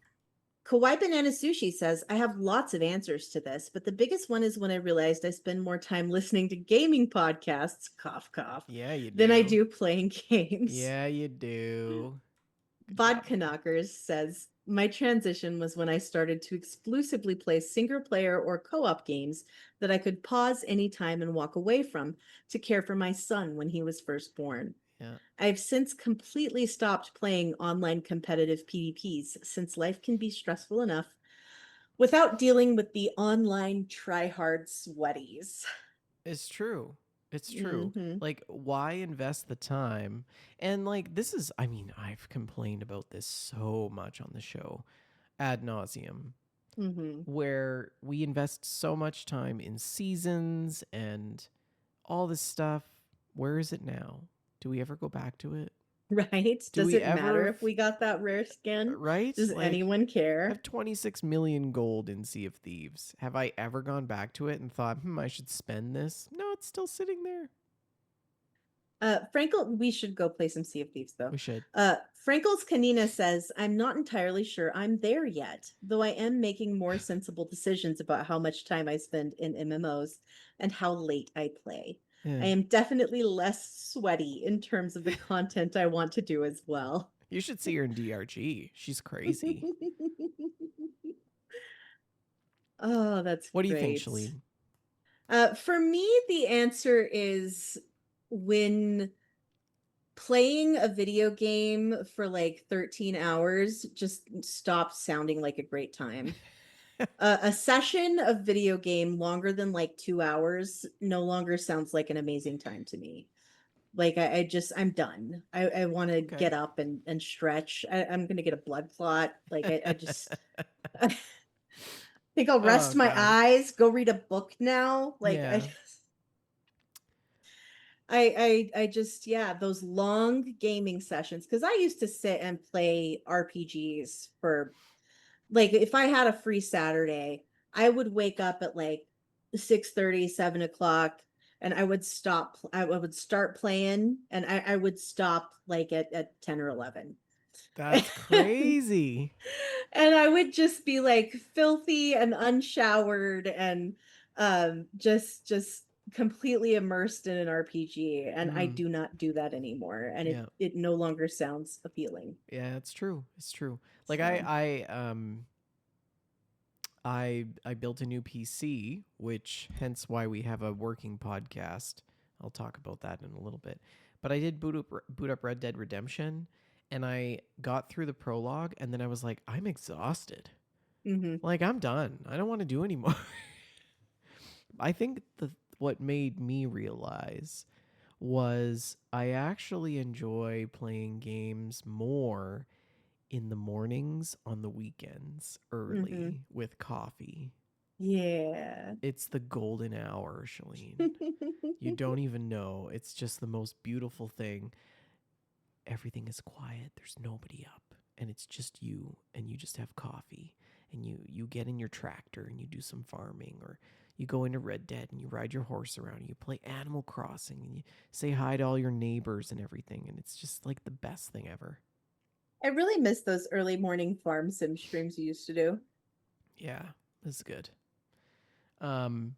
Kawaii Banana Sushi says, I have lots of answers to this, but the biggest one is when I realized I spend more time listening to gaming podcasts, cough, cough, Yeah, you than I do. do playing games. Yeah, you do. Good job, Vodka man. Knockers says, my transition was when I started to exclusively play single player or co op games that I could pause anytime and walk away from to care for my son when he was first born. Yeah. I've since completely stopped playing online competitive PvPs since life can be stressful enough without dealing with the online try hard sweaties. It's true. It's true. Mm-hmm. Like, why invest the time? And, like, this is, I mean, I've complained about this so much on the show ad nauseum, Mm-hmm. where we invest so much time in seasons and all this stuff. Where is it now? Do we ever go back to it? Right? Do Does we it ever, matter if we got that rare skin? right? Does Like, anyone I care? have 26 million gold in Sea of Thieves. Have I ever gone back to it and thought, I should spend this? No, it's still sitting there. Frankel, we should go play some Sea of Thieves though. We should. Frankel's Kanina says, I'm not entirely sure I'm there yet, though I am making more sensible decisions about how much time I spend in MMOs and how late I play. I Yeah. am definitely less sweaty in terms of the content I want to do as well. You should see her in DRG. She's crazy. Oh, that's What do you think, great. Shalene? For me, the answer is when playing a video game for like 13 hours just stopped sounding like a great time. A session of video game longer than like 2 hours no longer sounds like an amazing time to me. Like I'm done. I want to Okay. get up and stretch. I'm gonna get a blood clot. Like I just I think I'll Oh rest my god. eyes, go read a book now. Like Yeah. I just, yeah, those long gaming sessions because I used to sit and play RPGs for, like, if I had a free Saturday, I would wake up at like 6:30, 7 o'clock, and I would start playing, and I would stop like at 10 or 11. That's crazy. And I would just be like filthy and unshowered and just completely immersed in an RPG, and I Mm, do not do that anymore, and it yeah. it no longer sounds appealing. Yeah, it's true. It's true. Like So, I built a new PC, which hence why we have a working podcast. I'll talk about that in a little bit. But I did boot up Red Dead Redemption, and I got through the prologue, and then I was like, I'm exhausted. mhm, Like I'm done. I don't want to do anymore. I think the what made me realize was I actually enjoy playing games more in the mornings on the weekends mhm. early with coffee. Yeah. It's the golden hour, Shalene. You don't even know. It's just the most beautiful thing. Everything is quiet. There's nobody up. And it's just you, and you just have coffee. And you get in your tractor and you do some farming, or you go into Red Dead and you ride your horse around and you play Animal Crossing and you say hi to all your neighbors and everything. And it's just like the best thing ever. I really miss those early morning farm sim streams you used to do. Yeah, this is good. Um,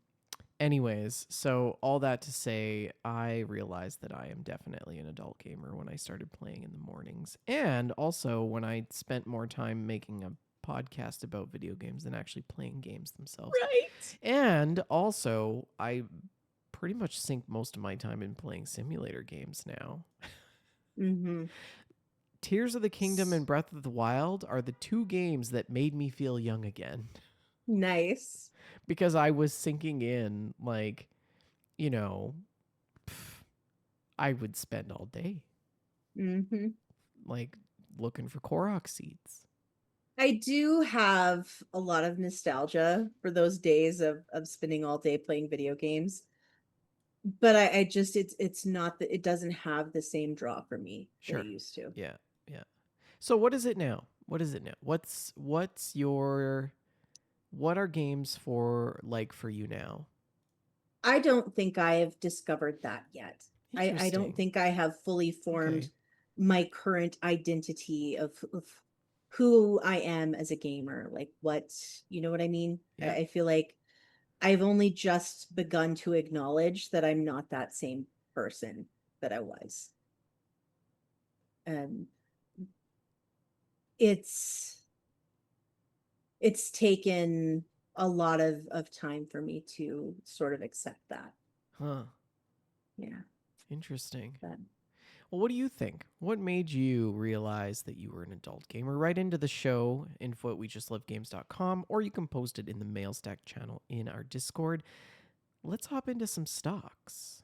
Anyways, so all that to say, I realized that I am definitely an adult gamer when I started playing in the mornings. And also when I spent more time making a podcast about video games than actually playing games themselves. Right. And also, I pretty much sink most of my time in playing simulator games now. Mm-hmm. Tears of the Kingdom and Breath of the Wild are the two games that made me feel young again Nice. because I was sinking in like, you know, I would spend all day Mm-hmm. like looking for Korok seeds. I do have a lot of nostalgia for those days of spending all day playing video games. But I just it's not that it doesn't have the same draw for me that it Sure. used to. Yeah. Yeah. So what is it now? What is it now? What's your what are games for like for you now? I don't think I have discovered that yet. I don't Interesting. think I have fully Okay. formed my current identity of who I am as a gamer. Like what, you know what I mean? Yeah. I feel like I've only just begun to acknowledge that I'm not that same person that I was. And it's it's taken a lot of time for me to sort of accept that. Huh. Yeah. Interesting. But Well, what do you think? What made you realize that you were an adult gamer? Write into the show, info at wejustlovegames.com, or you can post it in the Mailstack channel in our Discord. Let's hop into some stocks.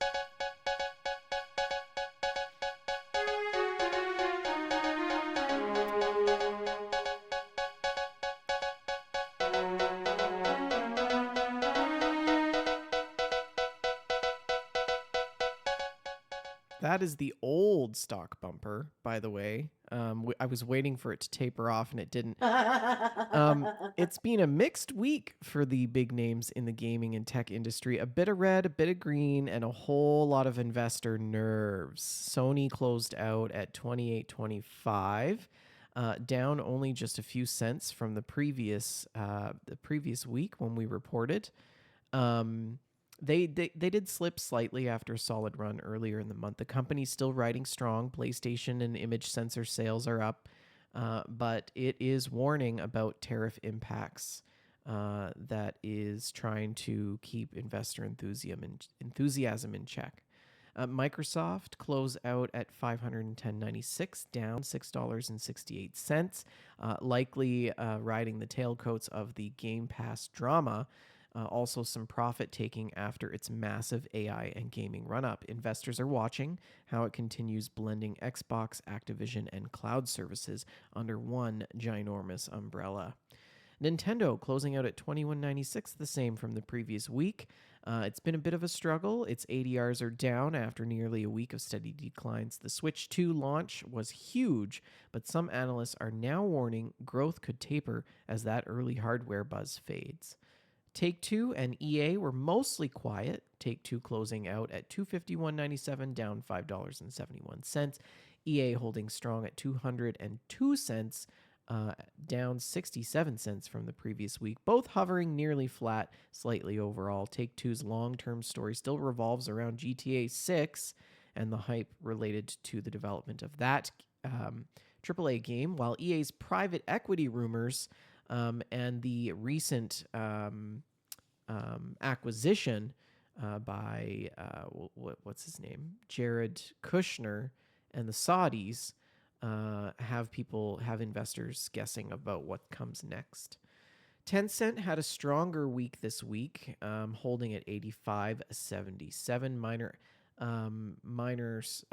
That is the old stock bumper, by the way. I was waiting for it to taper off and it didn't. It's been a mixed week for the big names in the gaming and tech industry. A bit of red, a bit of green, and a whole lot of investor nerves. Sony closed out at 28.25, down only just a few cents from the previous week when we reported. Um, they did slip slightly after a solid run earlier in the month. The company's still riding strong. PlayStation and image sensor sales are up, but it is warning about tariff impacts that is trying to keep investor enthusiasm in check. Microsoft closed out at 510.96, down $6.68, likely riding the tailcoats of the Game Pass drama. Also, some profit taking after its massive AI and gaming run up. Investors are watching how it continues blending Xbox, Activision, and cloud services under one ginormous umbrella. Nintendo closing out at 21.96, the same from the previous week. It's been a bit of a struggle. Its ADRs are down after nearly a week of steady declines. The Switch 2 launch was huge, but some analysts are now warning growth could taper as that early hardware buzz fades. Take Two and EA were mostly quiet. Take Two closing out at $251.97, down $5.71. EA holding strong at 202 cents, uh, down 67 cents from the previous week, both hovering nearly flat, slightly overall. Take-Two's long-term story still revolves around GTA 6 and the hype related to the development of that AAA game, while EA's private equity rumors and the recent acquisition by what's his name, Jared Kushner, and the Saudis have investors guessing about what comes next. Tencent had a stronger week this week, holding at 85.77. Miners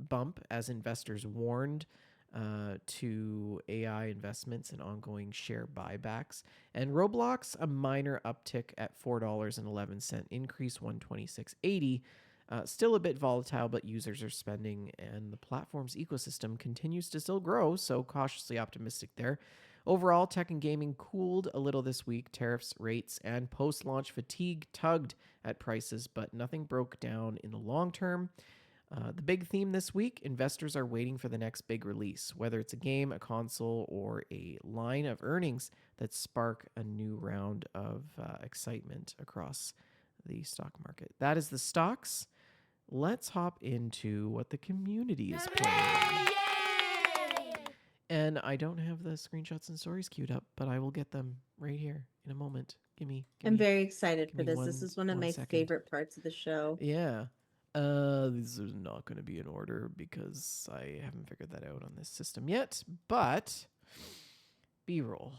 bump as investors warned to AI investments and ongoing share buybacks. And Roblox, a minor uptick at $4.11, increase 126.80. Still a bit volatile, but users are spending, and the platform's ecosystem continues to still grow, so cautiously optimistic there. Overall, tech and gaming cooled a little this week. Tariffs, rates, and post-launch fatigue tugged at prices, but nothing broke down in the long term. The big theme this week, investors are waiting for the next big release, whether it's a game, a console, or a line of earnings that spark a new round of excitement across the stock market. That is the stocks. Let's hop into what the community is playing. And I don't have the screenshots and stories queued up, but I will get them right here in a moment. I'm very excited for me this. This is one of my favorite parts of the show. Yeah. This is not going to be in order because I haven't figured that out on this system yet, but B-roll.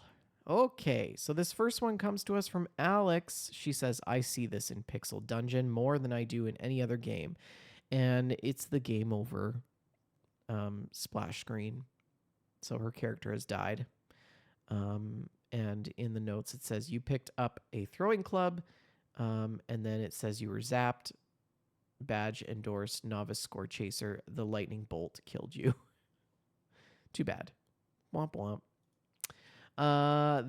Okay, so this first one comes to us from Alex. She says, I see this in Pixel Dungeon more than I do in any other game. And it's the game over splash screen. So her character has died. And in the notes, it says you picked up a throwing club. And then it says you were zapped. Badge endorsed, novice score chaser. The lightning bolt killed you. Too bad. Womp womp.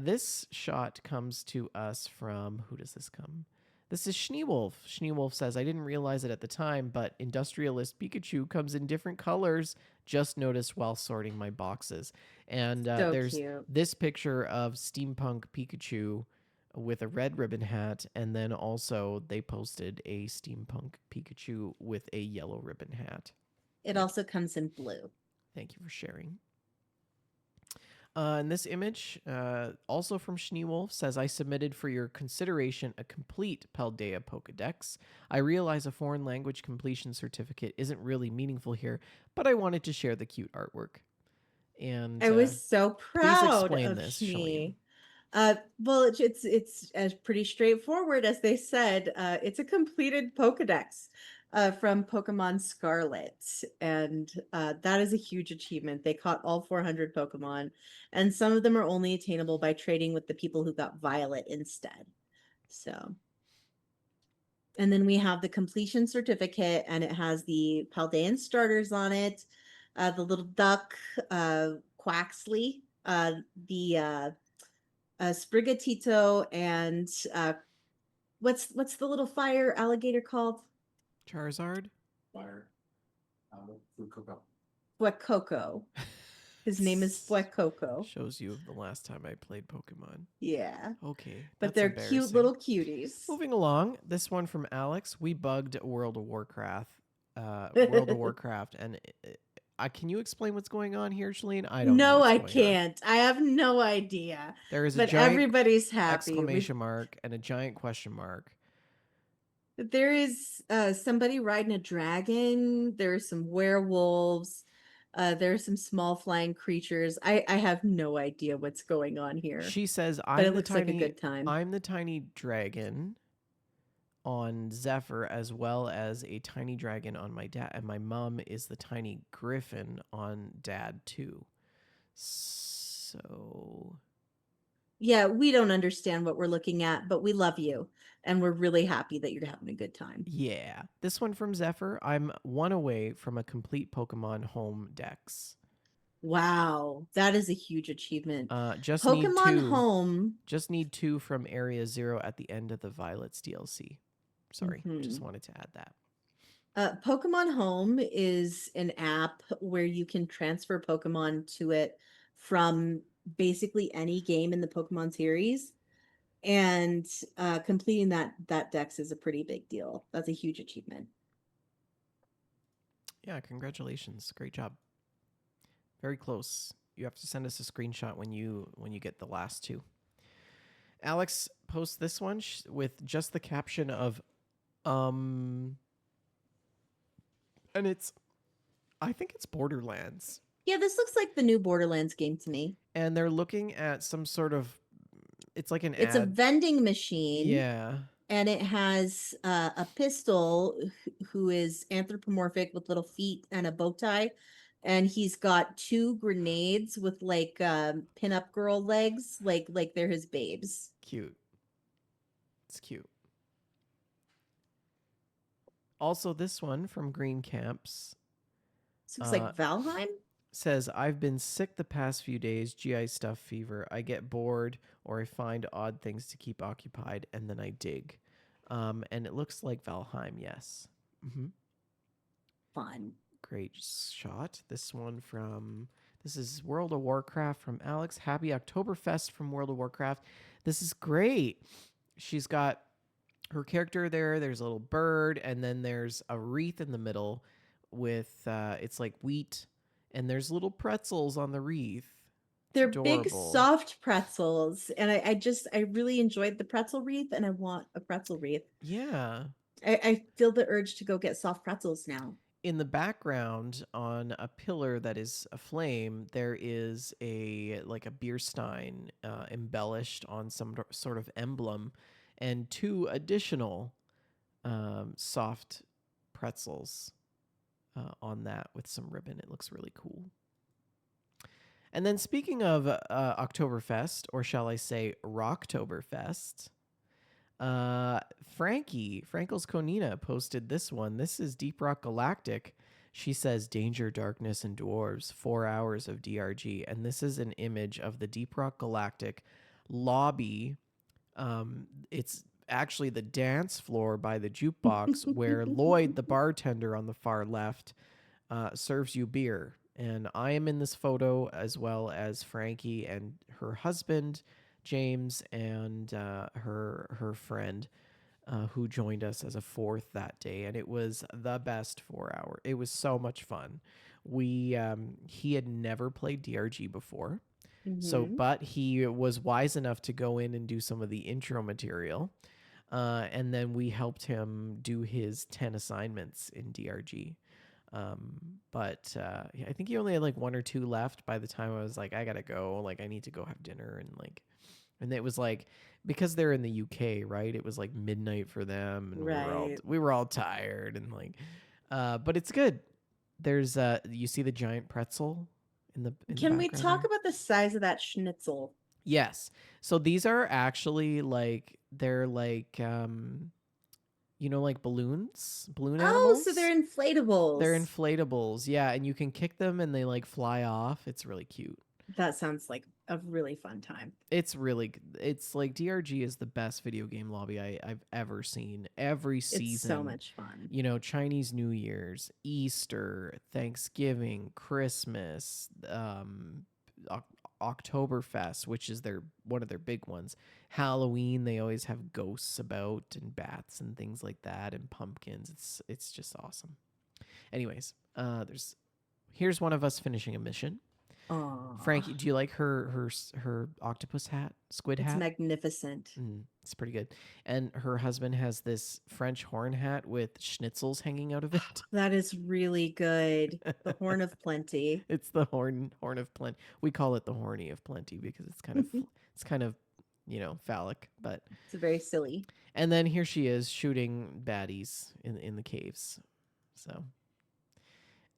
This shot comes to us from, who does this come? This is Schneewolf. Schneewolf says, I didn't realize it at the time, but Industrialist Pikachu comes in different colors. Just noticed while sorting my boxes. And there's cute. This picture of Steampunk Pikachu with a red ribbon hat, and then also they posted a Steampunk Pikachu with a yellow ribbon hat. It also comes in blue. Thank you for sharing. And this image, also from Schneewolf, says, I submitted for your consideration a complete Paldea Pokedex. I realize a foreign language completion certificate isn't really meaningful here, but I wanted to share the cute artwork. And I was so proud of this, Schnee. Well, it's as pretty straightforward as they said. It's a completed Pokedex from Pokemon Scarlet, and that is a huge achievement. They caught all 400 Pokemon, and some of them are only attainable by trading with the people who got Violet instead. So, and then we have the completion certificate, and it has the Paldean starters on it, the little duck, Quaxley, the Sprigatito, and what's the little fire alligator called? Charizard? Fire. Fuecoco. Fuecoco. His name is Fuecoco. Shows you of the last time I played Pokemon. Yeah. Okay. But they're cute little cuties. Moving along, this one from Alex. We bugged World of Warcraft. And can you explain what's going on here, Shalene? I don't know. No, I can't. I have no idea. There is but everybody's happy. Exclamation mark and a giant question mark. There is somebody riding a dragon. There are some werewolves. There are some small flying creatures. I have no idea what's going on here. She says, but it looks like a good time. I'm the tiny dragon on Zephyr, as well as a tiny dragon on my dad, and my mom is the tiny griffin on dad too. So yeah, we don't understand what we're looking at, but we love you, and we're really happy that you're having a good time. Yeah. This one from Zephyr. I'm one away from a complete Pokemon home dex. Wow, that is a huge achievement. Just Pokemon need two, Home. Just need 2 from Area 0 at the end of the Violets DLC. Sorry, just wanted to add that. Pokemon Home is an app where you can transfer Pokemon to it from basically any game in the Pokemon series. And completing that dex is a pretty big deal. That's a huge achievement. Yeah, congratulations. Great job. Very close. You have to send us a screenshot when you get the last two. Alex posts this one with just the caption of and it's I think it's Borderlands. Yeah, this looks like the new Borderlands game to me. And they're looking at some sort of it's like an It's a ad. vending machine. Yeah. And it has a pistol who is anthropomorphic with little feet and a bow tie. And he's got two grenades with like pinup girl legs, like they're his babes. Cute. It's cute. Also, this one from Green Camps This looks like Valheim. says, I've been sick the past few days, GI stuff fever. I get bored or I find odd things to keep occupied and then I dig. And it looks like Valheim, yes. Mm-hmm. Fun. Great shot. This is World of Warcraft from Alex. Happy Oktoberfest from World of Warcraft. This is great. She's got her character there. There's a little bird, and then there's a wreath in the middle with it's like wheat, and there's little pretzels on the wreath. They're big, soft pretzels, and I really enjoyed the pretzel wreath, and I want a pretzel wreath. Yeah. I feel the urge to go get soft pretzels now. In the background, on a pillar that is aflame, there is a beer stein embellished on some sort of emblem, and two additional soft pretzels on that with some ribbon. It looks really cool. And then speaking of Oktoberfest, or shall I say Rocktoberfest, Frankles Konina posted this one. This is Deep Rock Galactic. She says, Danger, Darkness, and Dwarves, 4 hours of DRG. And this is an image of the Deep Rock Galactic lobby. It's actually the dance floor by the jukebox where Lloyd, the bartender on the far left, serves you beer. And I am in this photo, as well as Frankie and her husband, James, and her friend, who joined us as a fourth that day. And it was the best 4 hour. It was so much fun. He had never played DRG before. So, but he was wise enough to go in and do some of the intro material. And then we helped him do his 10 assignments in DRG. But I think he only had like 1 or 2 left by the time I was like, I gotta go. Like, I need to go have dinner. And it was like, because they're in the UK, right? It was like midnight for them. And right. we were all tired and like, but it's good. There's, you see the giant pretzel in the Can we talk there? about the size of that schnitzel? Yes. So these are actually like, they're like, like balloon animals. Oh, so they're inflatables. They're inflatables, yeah, and you can kick them and they like fly off. It's really cute. That sounds like a really fun time. It's like DRG is the best video game lobby I've ever seen. Every season, it's so much fun. Chinese New Year's, Easter, Thanksgiving, Christmas, Oktoberfest, which is one of their big ones. Halloween, they always have ghosts about and bats and things like that, and pumpkins. It's just awesome. Anyways, here's one of us finishing a mission. Aww. Frankie, do you like her octopus hat, squid hat? It's magnificent. It's pretty good. And her husband has this French horn hat with schnitzels hanging out of it. That is really good. The horn of plenty. It's the horn of plenty. We call it the horny of plenty because it's kind of phallic, but it's very silly. And then here she is shooting baddies in the caves. So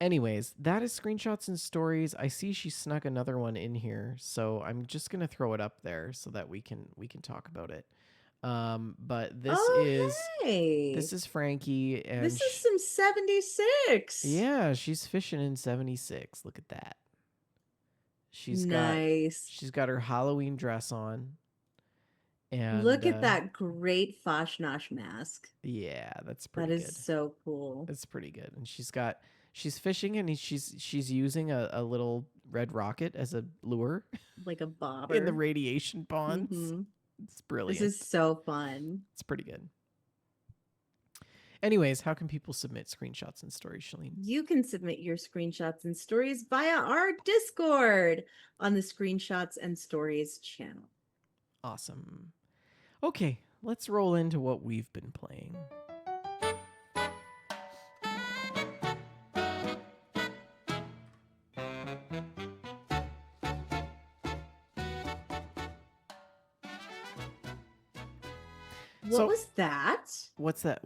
anyways, that is screenshots and stories. I see she snuck another one in here, so I'm just gonna throw it up there so that we can talk about it. But this is Frankie, and this is some 76. Yeah, she's fishing in 76. Look at that. She's got her Halloween dress on. And look at that great Foshnosh mask. Yeah, that's pretty good. That is so cool. It's pretty good. And she's fishing, and she's using a little red rocket as a lure like a bobber. in the radiation ponds. Mhm. It's brilliant. This is so fun. It's pretty good. Anyways, how can people submit screenshots and stories, Shalene? You can submit your screenshots and stories via our Discord on the Screenshots and Stories channel. Awesome. Okay, let's roll into what we've been playing. What was that? What's that?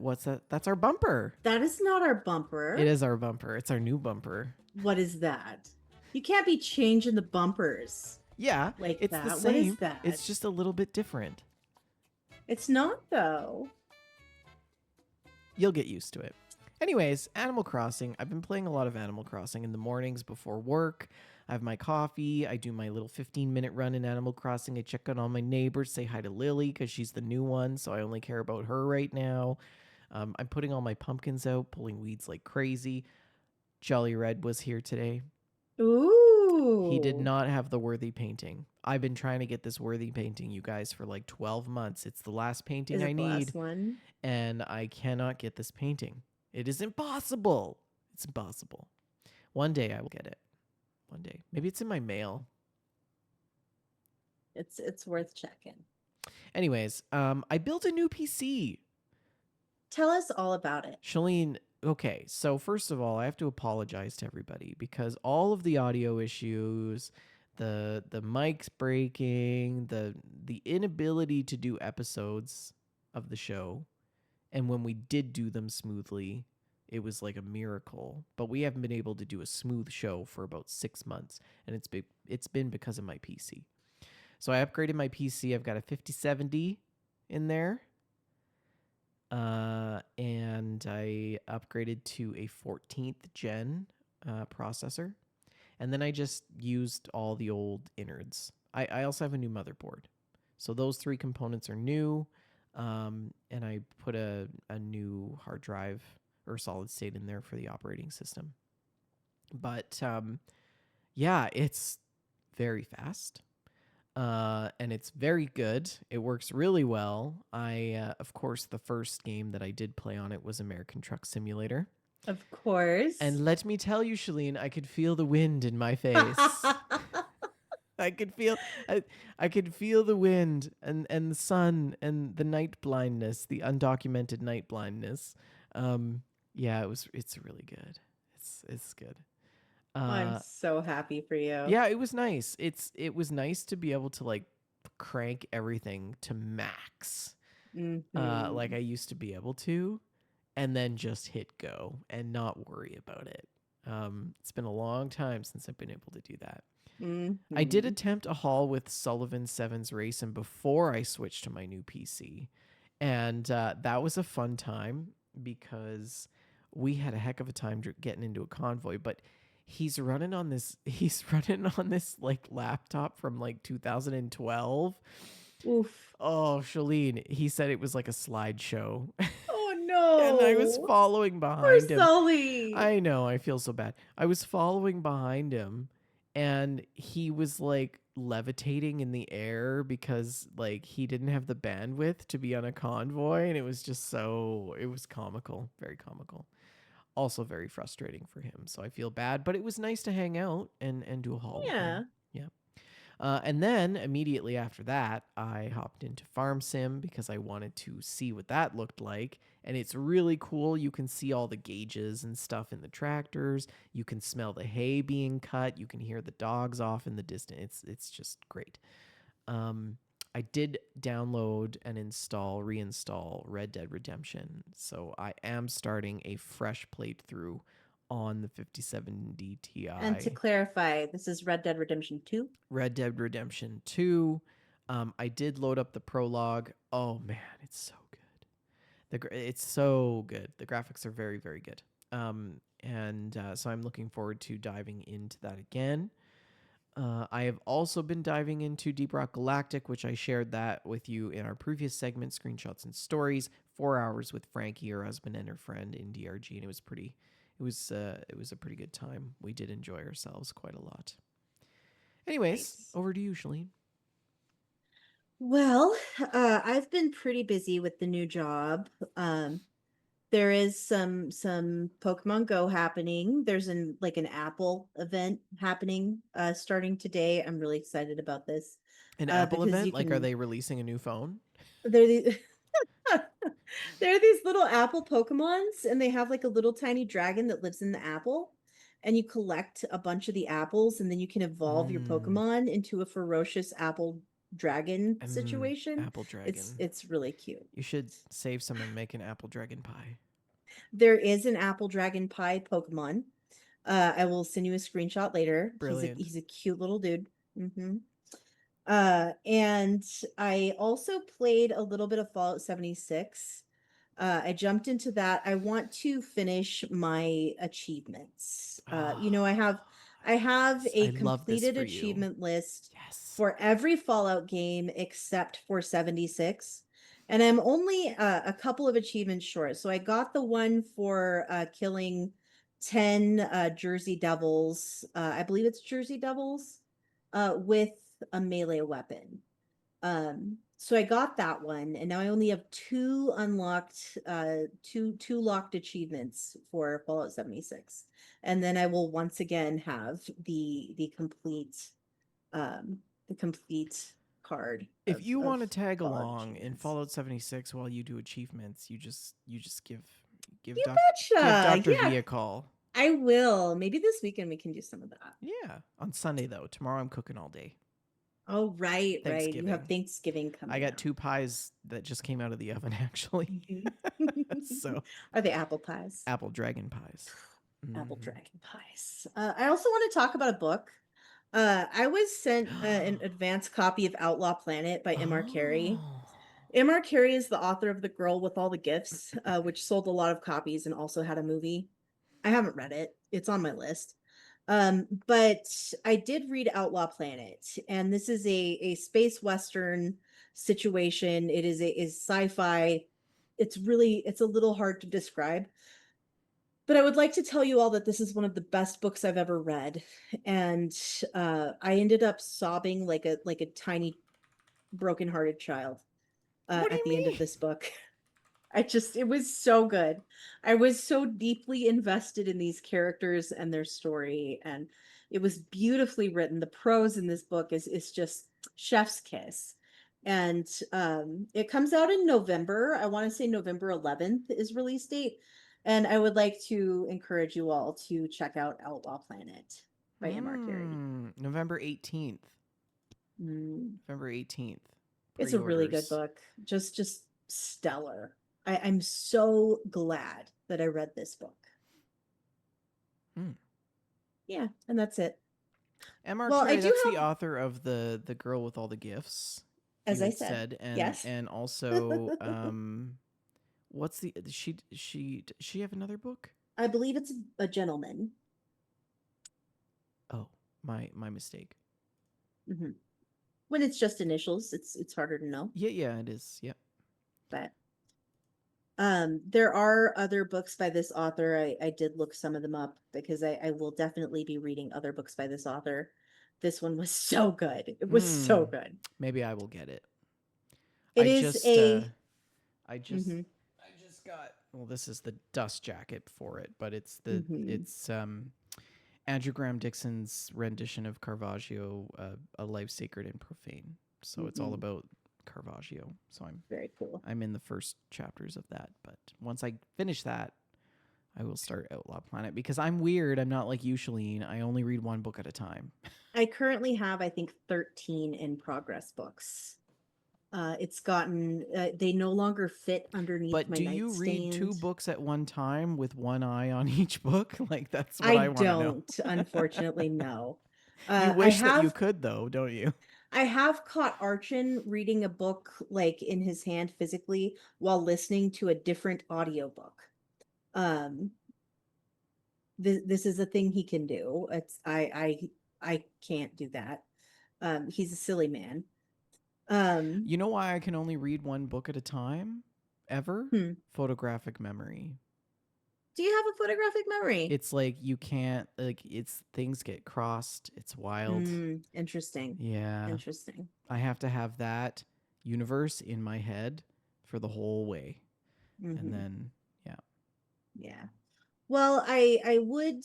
That's our bumper. That is not our bumper. It is our bumper. It's our new bumper. What is that? You can't be changing the bumpers. Yeah, Like it's that. the same. What is that? It's just a little bit different. It's not, though. You'll get used to it. Anyways, Animal Crossing. I've been playing a lot of Animal Crossing in the mornings before work. I have my coffee. I do my little 15-minute run in Animal Crossing. I check on all my neighbors, say hi to Lily because she's the new one, so I only care about her right now. I'm putting all my pumpkins out, pulling weeds like crazy. Jolly Red was here today. Ooh. He did not have the worthy painting. I've been trying to get this worthy painting, you guys, for like 12 months. It's the last painting Is I it the need, last one? and I cannot get this painting. It is impossible. It's impossible. One day I will get it. One day. Maybe it's in my mail. It's worth checking. Anyways, I built a new PC. Tell us all about it. Shalene, okay, so first of all, I have to apologize to everybody because all of the audio issues, the mics breaking, the inability to do episodes of the show, and when we did do them smoothly, it was like a miracle. But we haven't been able to do a smooth show for about 6 months, and it's been because of my PC. So I upgraded my PC. I've got a 5070 in there. And I upgraded to a 14th gen processor. And then I just used all the old innards. I also have a new motherboard. So those three components are new. And I put a new hard drive or solid state in there for the operating system. But yeah, it's very fast. And it's very good. It works really well. Of course, the first game that I did play on it was American Truck Simulator. Of course. And let me tell you, Shalene, I could feel the wind in my face. I could feel the wind and the sun and the night blindness, the undocumented night blindness. Yeah, it's really good. It's good. I'm so happy for you. Yeah, it was nice. It was nice to be able to like crank everything to max, like I used to be able to, and then just hit go and not worry about it. It's been a long time since I've been able to do that. I did attempt a haul with Sullivan Sevens Racing before I switched to my new PC, and that was a fun time because we had a heck of a time getting into a convoy, but he's running on this like laptop from like 2012. Oof. Oh, Shalene, he said it was like a slideshow. Oh no. And I was following Poor behind him. Sully. I know, I feel so bad. I was following behind him and he was like levitating in the air because like he didn't have the bandwidth to be on a convoy, and it was comical, very comical. Also very frustrating for him, so I feel bad, but it was nice to hang out and do a haul with him. Yeah. And then immediately after that, I hopped into Farm Sim because I wanted to see what that looked like, and it's really cool. You can see all the gauges and stuff in the tractors. You can smell the hay being cut. You can hear the dogs off in the distance. It's just great. I did download and reinstall Red Dead Redemption. So I am starting a fresh playthrough on the 57D Ti. And to clarify, this is Red Dead Redemption 2? Red Dead Redemption 2. I did load up the prologue. Oh man, it's so good. It's so good. The graphics are very, very good. So I'm looking forward to diving into that again. I have also been diving into Deep Rock Galactic, which I shared that with you in our previous segment, Screenshots and Stories. 4 hours with Frankie, her husband, and her friend in DRG, and it was a pretty good time. We did enjoy ourselves quite a lot. Anyways, Nice. over to you, Shalene. Well, I've been pretty busy with the new job. There is some Pokemon Go happening. There's an Apple event happening starting today. I'm really excited about this. An Apple Because you event? Like, are can they releasing a new phone? they're the they're these little apple Pokemons, and they have like a little tiny dragon that lives in the apple. And you collect a bunch of the apples, and then you can evolve your Mm, Pokemon into a ferocious apple dragon situation. apple It's dragon. it's really cute. You should save some and make an apple dragon pie. There is an apple dragon pie Pokemon. I will send you a screenshot later. He's a Brilliant. he's a cute little dude. And I also played a little bit of Fallout 76. I jumped into that. I want to finish my achievements. I have Yes, a I love this completed for you. achievement list Yes. for every Fallout game except for 76. And I'm only a couple of achievements short. So I got the one for killing 10 Jersey Devils. I believe it's Jersey Devils with a melee weapon. So I got that one, and now I only have two unlocked, two locked achievements for Fallout 76. And then I will once again have um the complete card If you of want to tag Fallout along in achievements. Fallout 76 while you do achievements, you just give You give betcha. Dr. Yeah, V a call. I will. Maybe this weekend we can do some of that. Yeah, on Sunday though. Tomorrow I'm cooking all day. Oh, right. You have Thanksgiving. Thanksgiving I coming got up. 2 pies that just came out of the oven actually. Mhm. So, Are they apple pies? apple dragon pies. Apple Mhm. dragon pies. I also want to talk about a book. I was sent an advanced copy of Outlaw Planet by M.R. Carey. Oh. M.R. Carey is the author of The Girl with All the Gifts, which sold a lot of copies and also had a movie. I haven't read it. It's on my list. But I did read Outlaw Planet, and this is a space western situation. It is sci-fi. It's a little hard to describe. But I would like to tell you all that this is one of the best books I've ever read, and I ended up sobbing like a tiny broken-hearted child What do at you the end of mean? this book. It was so good. I was so deeply invested in these characters and their story, and it was beautifully written. The prose in this book is just chef's kiss. And it comes out in November. I want to say November 11th is release date. And I would like to encourage you all to check out Outlaw Planet by M.R. Carey. November 18th. Mm. November 18th. It's a really good Pre-orders. book. Just stellar. I'm so glad that I read this book. Hmm. Yeah, and that's it. M.R. Well, I Carey, do that's the have, author of the girl with all the gifts. as You I had said, said, and yes. and also, what's the she have another book? I believe it's a gentleman. Oh, my mistake. Hmm. When it's just initials, it's harder to know. Yeah, it is. Yep. But there are other books by this author. I did look some of them up because I will definitely be reading other books by this author. This one was so good. It was so good. Maybe I will get it. It is a I just hmm I just got, well, this is the dust jacket for it, but hmm it's Andrew Graham Dixon's rendition of Caravaggio, A Life Sacred and Profane. So it's all hmm about Caravaggio. So very cool. I'm in the first chapters of that, but once I finish that, I will start Outlaw Planet because I'm weird. I'm not like you, Shalene. I only read one book at a time. I currently have, I think, 13 in progress books. It's gotten, they no longer fit underneath But my do you read nightstand. 2 books at one time with one eye on each book? Like, that's what I I want to know. don't, unfortunately, no. You I wish that you have, could, though, don't you? I have caught Archon reading a book like in his hand physically while listening to a different audiobook. Um, this is a thing he can do. I can't do that. He's a silly man. You know why I can only read one book at a time? Ever? Hmm. Photographic memory. Do you have a photographic memory? It's like you can't like it's things get crossed. It's wild. Interesting. Yeah. Interesting. I have to have that universe in my head for the whole way. And then yeah. Yeah. Well, I would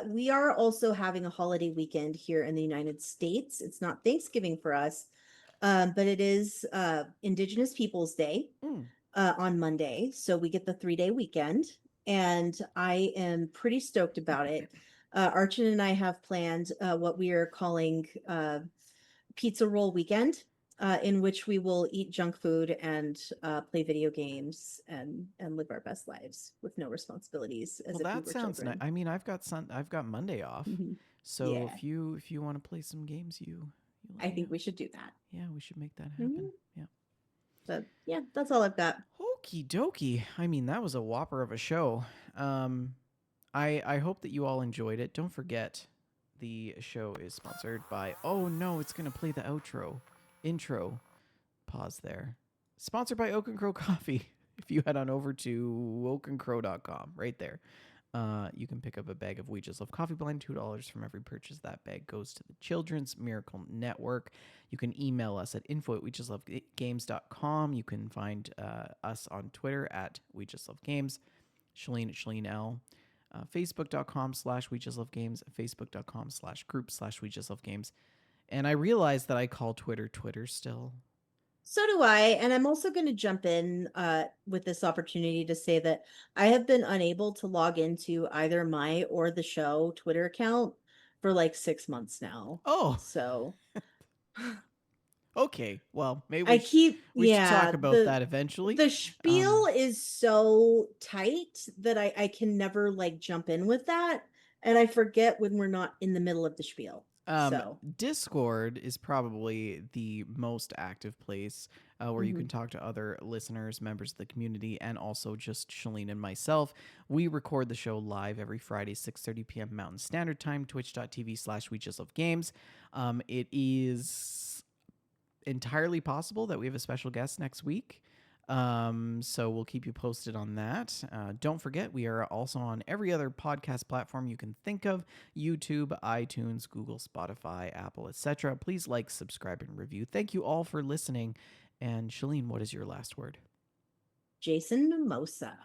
we are also having a holiday weekend here in the United States. It's not Thanksgiving for us, but it is Indigenous Peoples Day Mm. on Monday. So we get the 3-day weekend, and I am pretty stoked about it. Archon and I have planned what we are calling pizza roll weekend, in which we will eat junk food and play video games and live our best lives with no responsibilities as Well, if we that were sounds nice. children. I mean, I've got Monday off. Mhm. So Yeah, if you want to play some games, you let I me know. think we should do that. Yeah, we should make that happen. Mhm. Yeah. But yeah, that's all I've got. Okie dokie. I mean, that was a whopper of a show. Um, I hope that you all enjoyed it. Don't forget, the show is sponsored by. Oh no, it's gonna play the intro. Pause there. Sponsored by Oak and Crow Coffee. If you head on over to oakandcrow.com, right there, you can pick up a bag of We Just Love Coffee Blind. $2 from every purchase. That bag goes to the Children's Miracle Network. You can email us at info@wejustlovegames.com. You can find us on Twitter at We Just Love Games. Shalene at Shalene L. Facebook.com/We Just Love Games. Facebook.com/group/We Just Love Games. And I realized that I call Twitter still. So do I. And I'm also going to jump in with this opportunity to say that I have been unable to log into either my or the show Twitter account for like 6 months now. Oh, So okay. Well, maybe I keep, we should talk yeah, about that eventually. the spiel is so tight that I can never like jump in with that. And I forget when we're not in the middle of the spiel. So Discord is probably the most active place where you mhm. can talk to other listeners, members of the community, and also just Shalene and myself. We record the show live every Friday, 6:30 p.m. Mountain Standard Time, twitch.tv/We Just Love Games. It is entirely possible that we have a special guest next week. So we'll keep you posted on that. Don't forget, we are also on every other podcast platform you can think of: YouTube, iTunes, Google, Spotify, Apple, etc. Please like, subscribe, and review. Thank you all for listening. And Shalene, what is your last word? Jason Mimosa.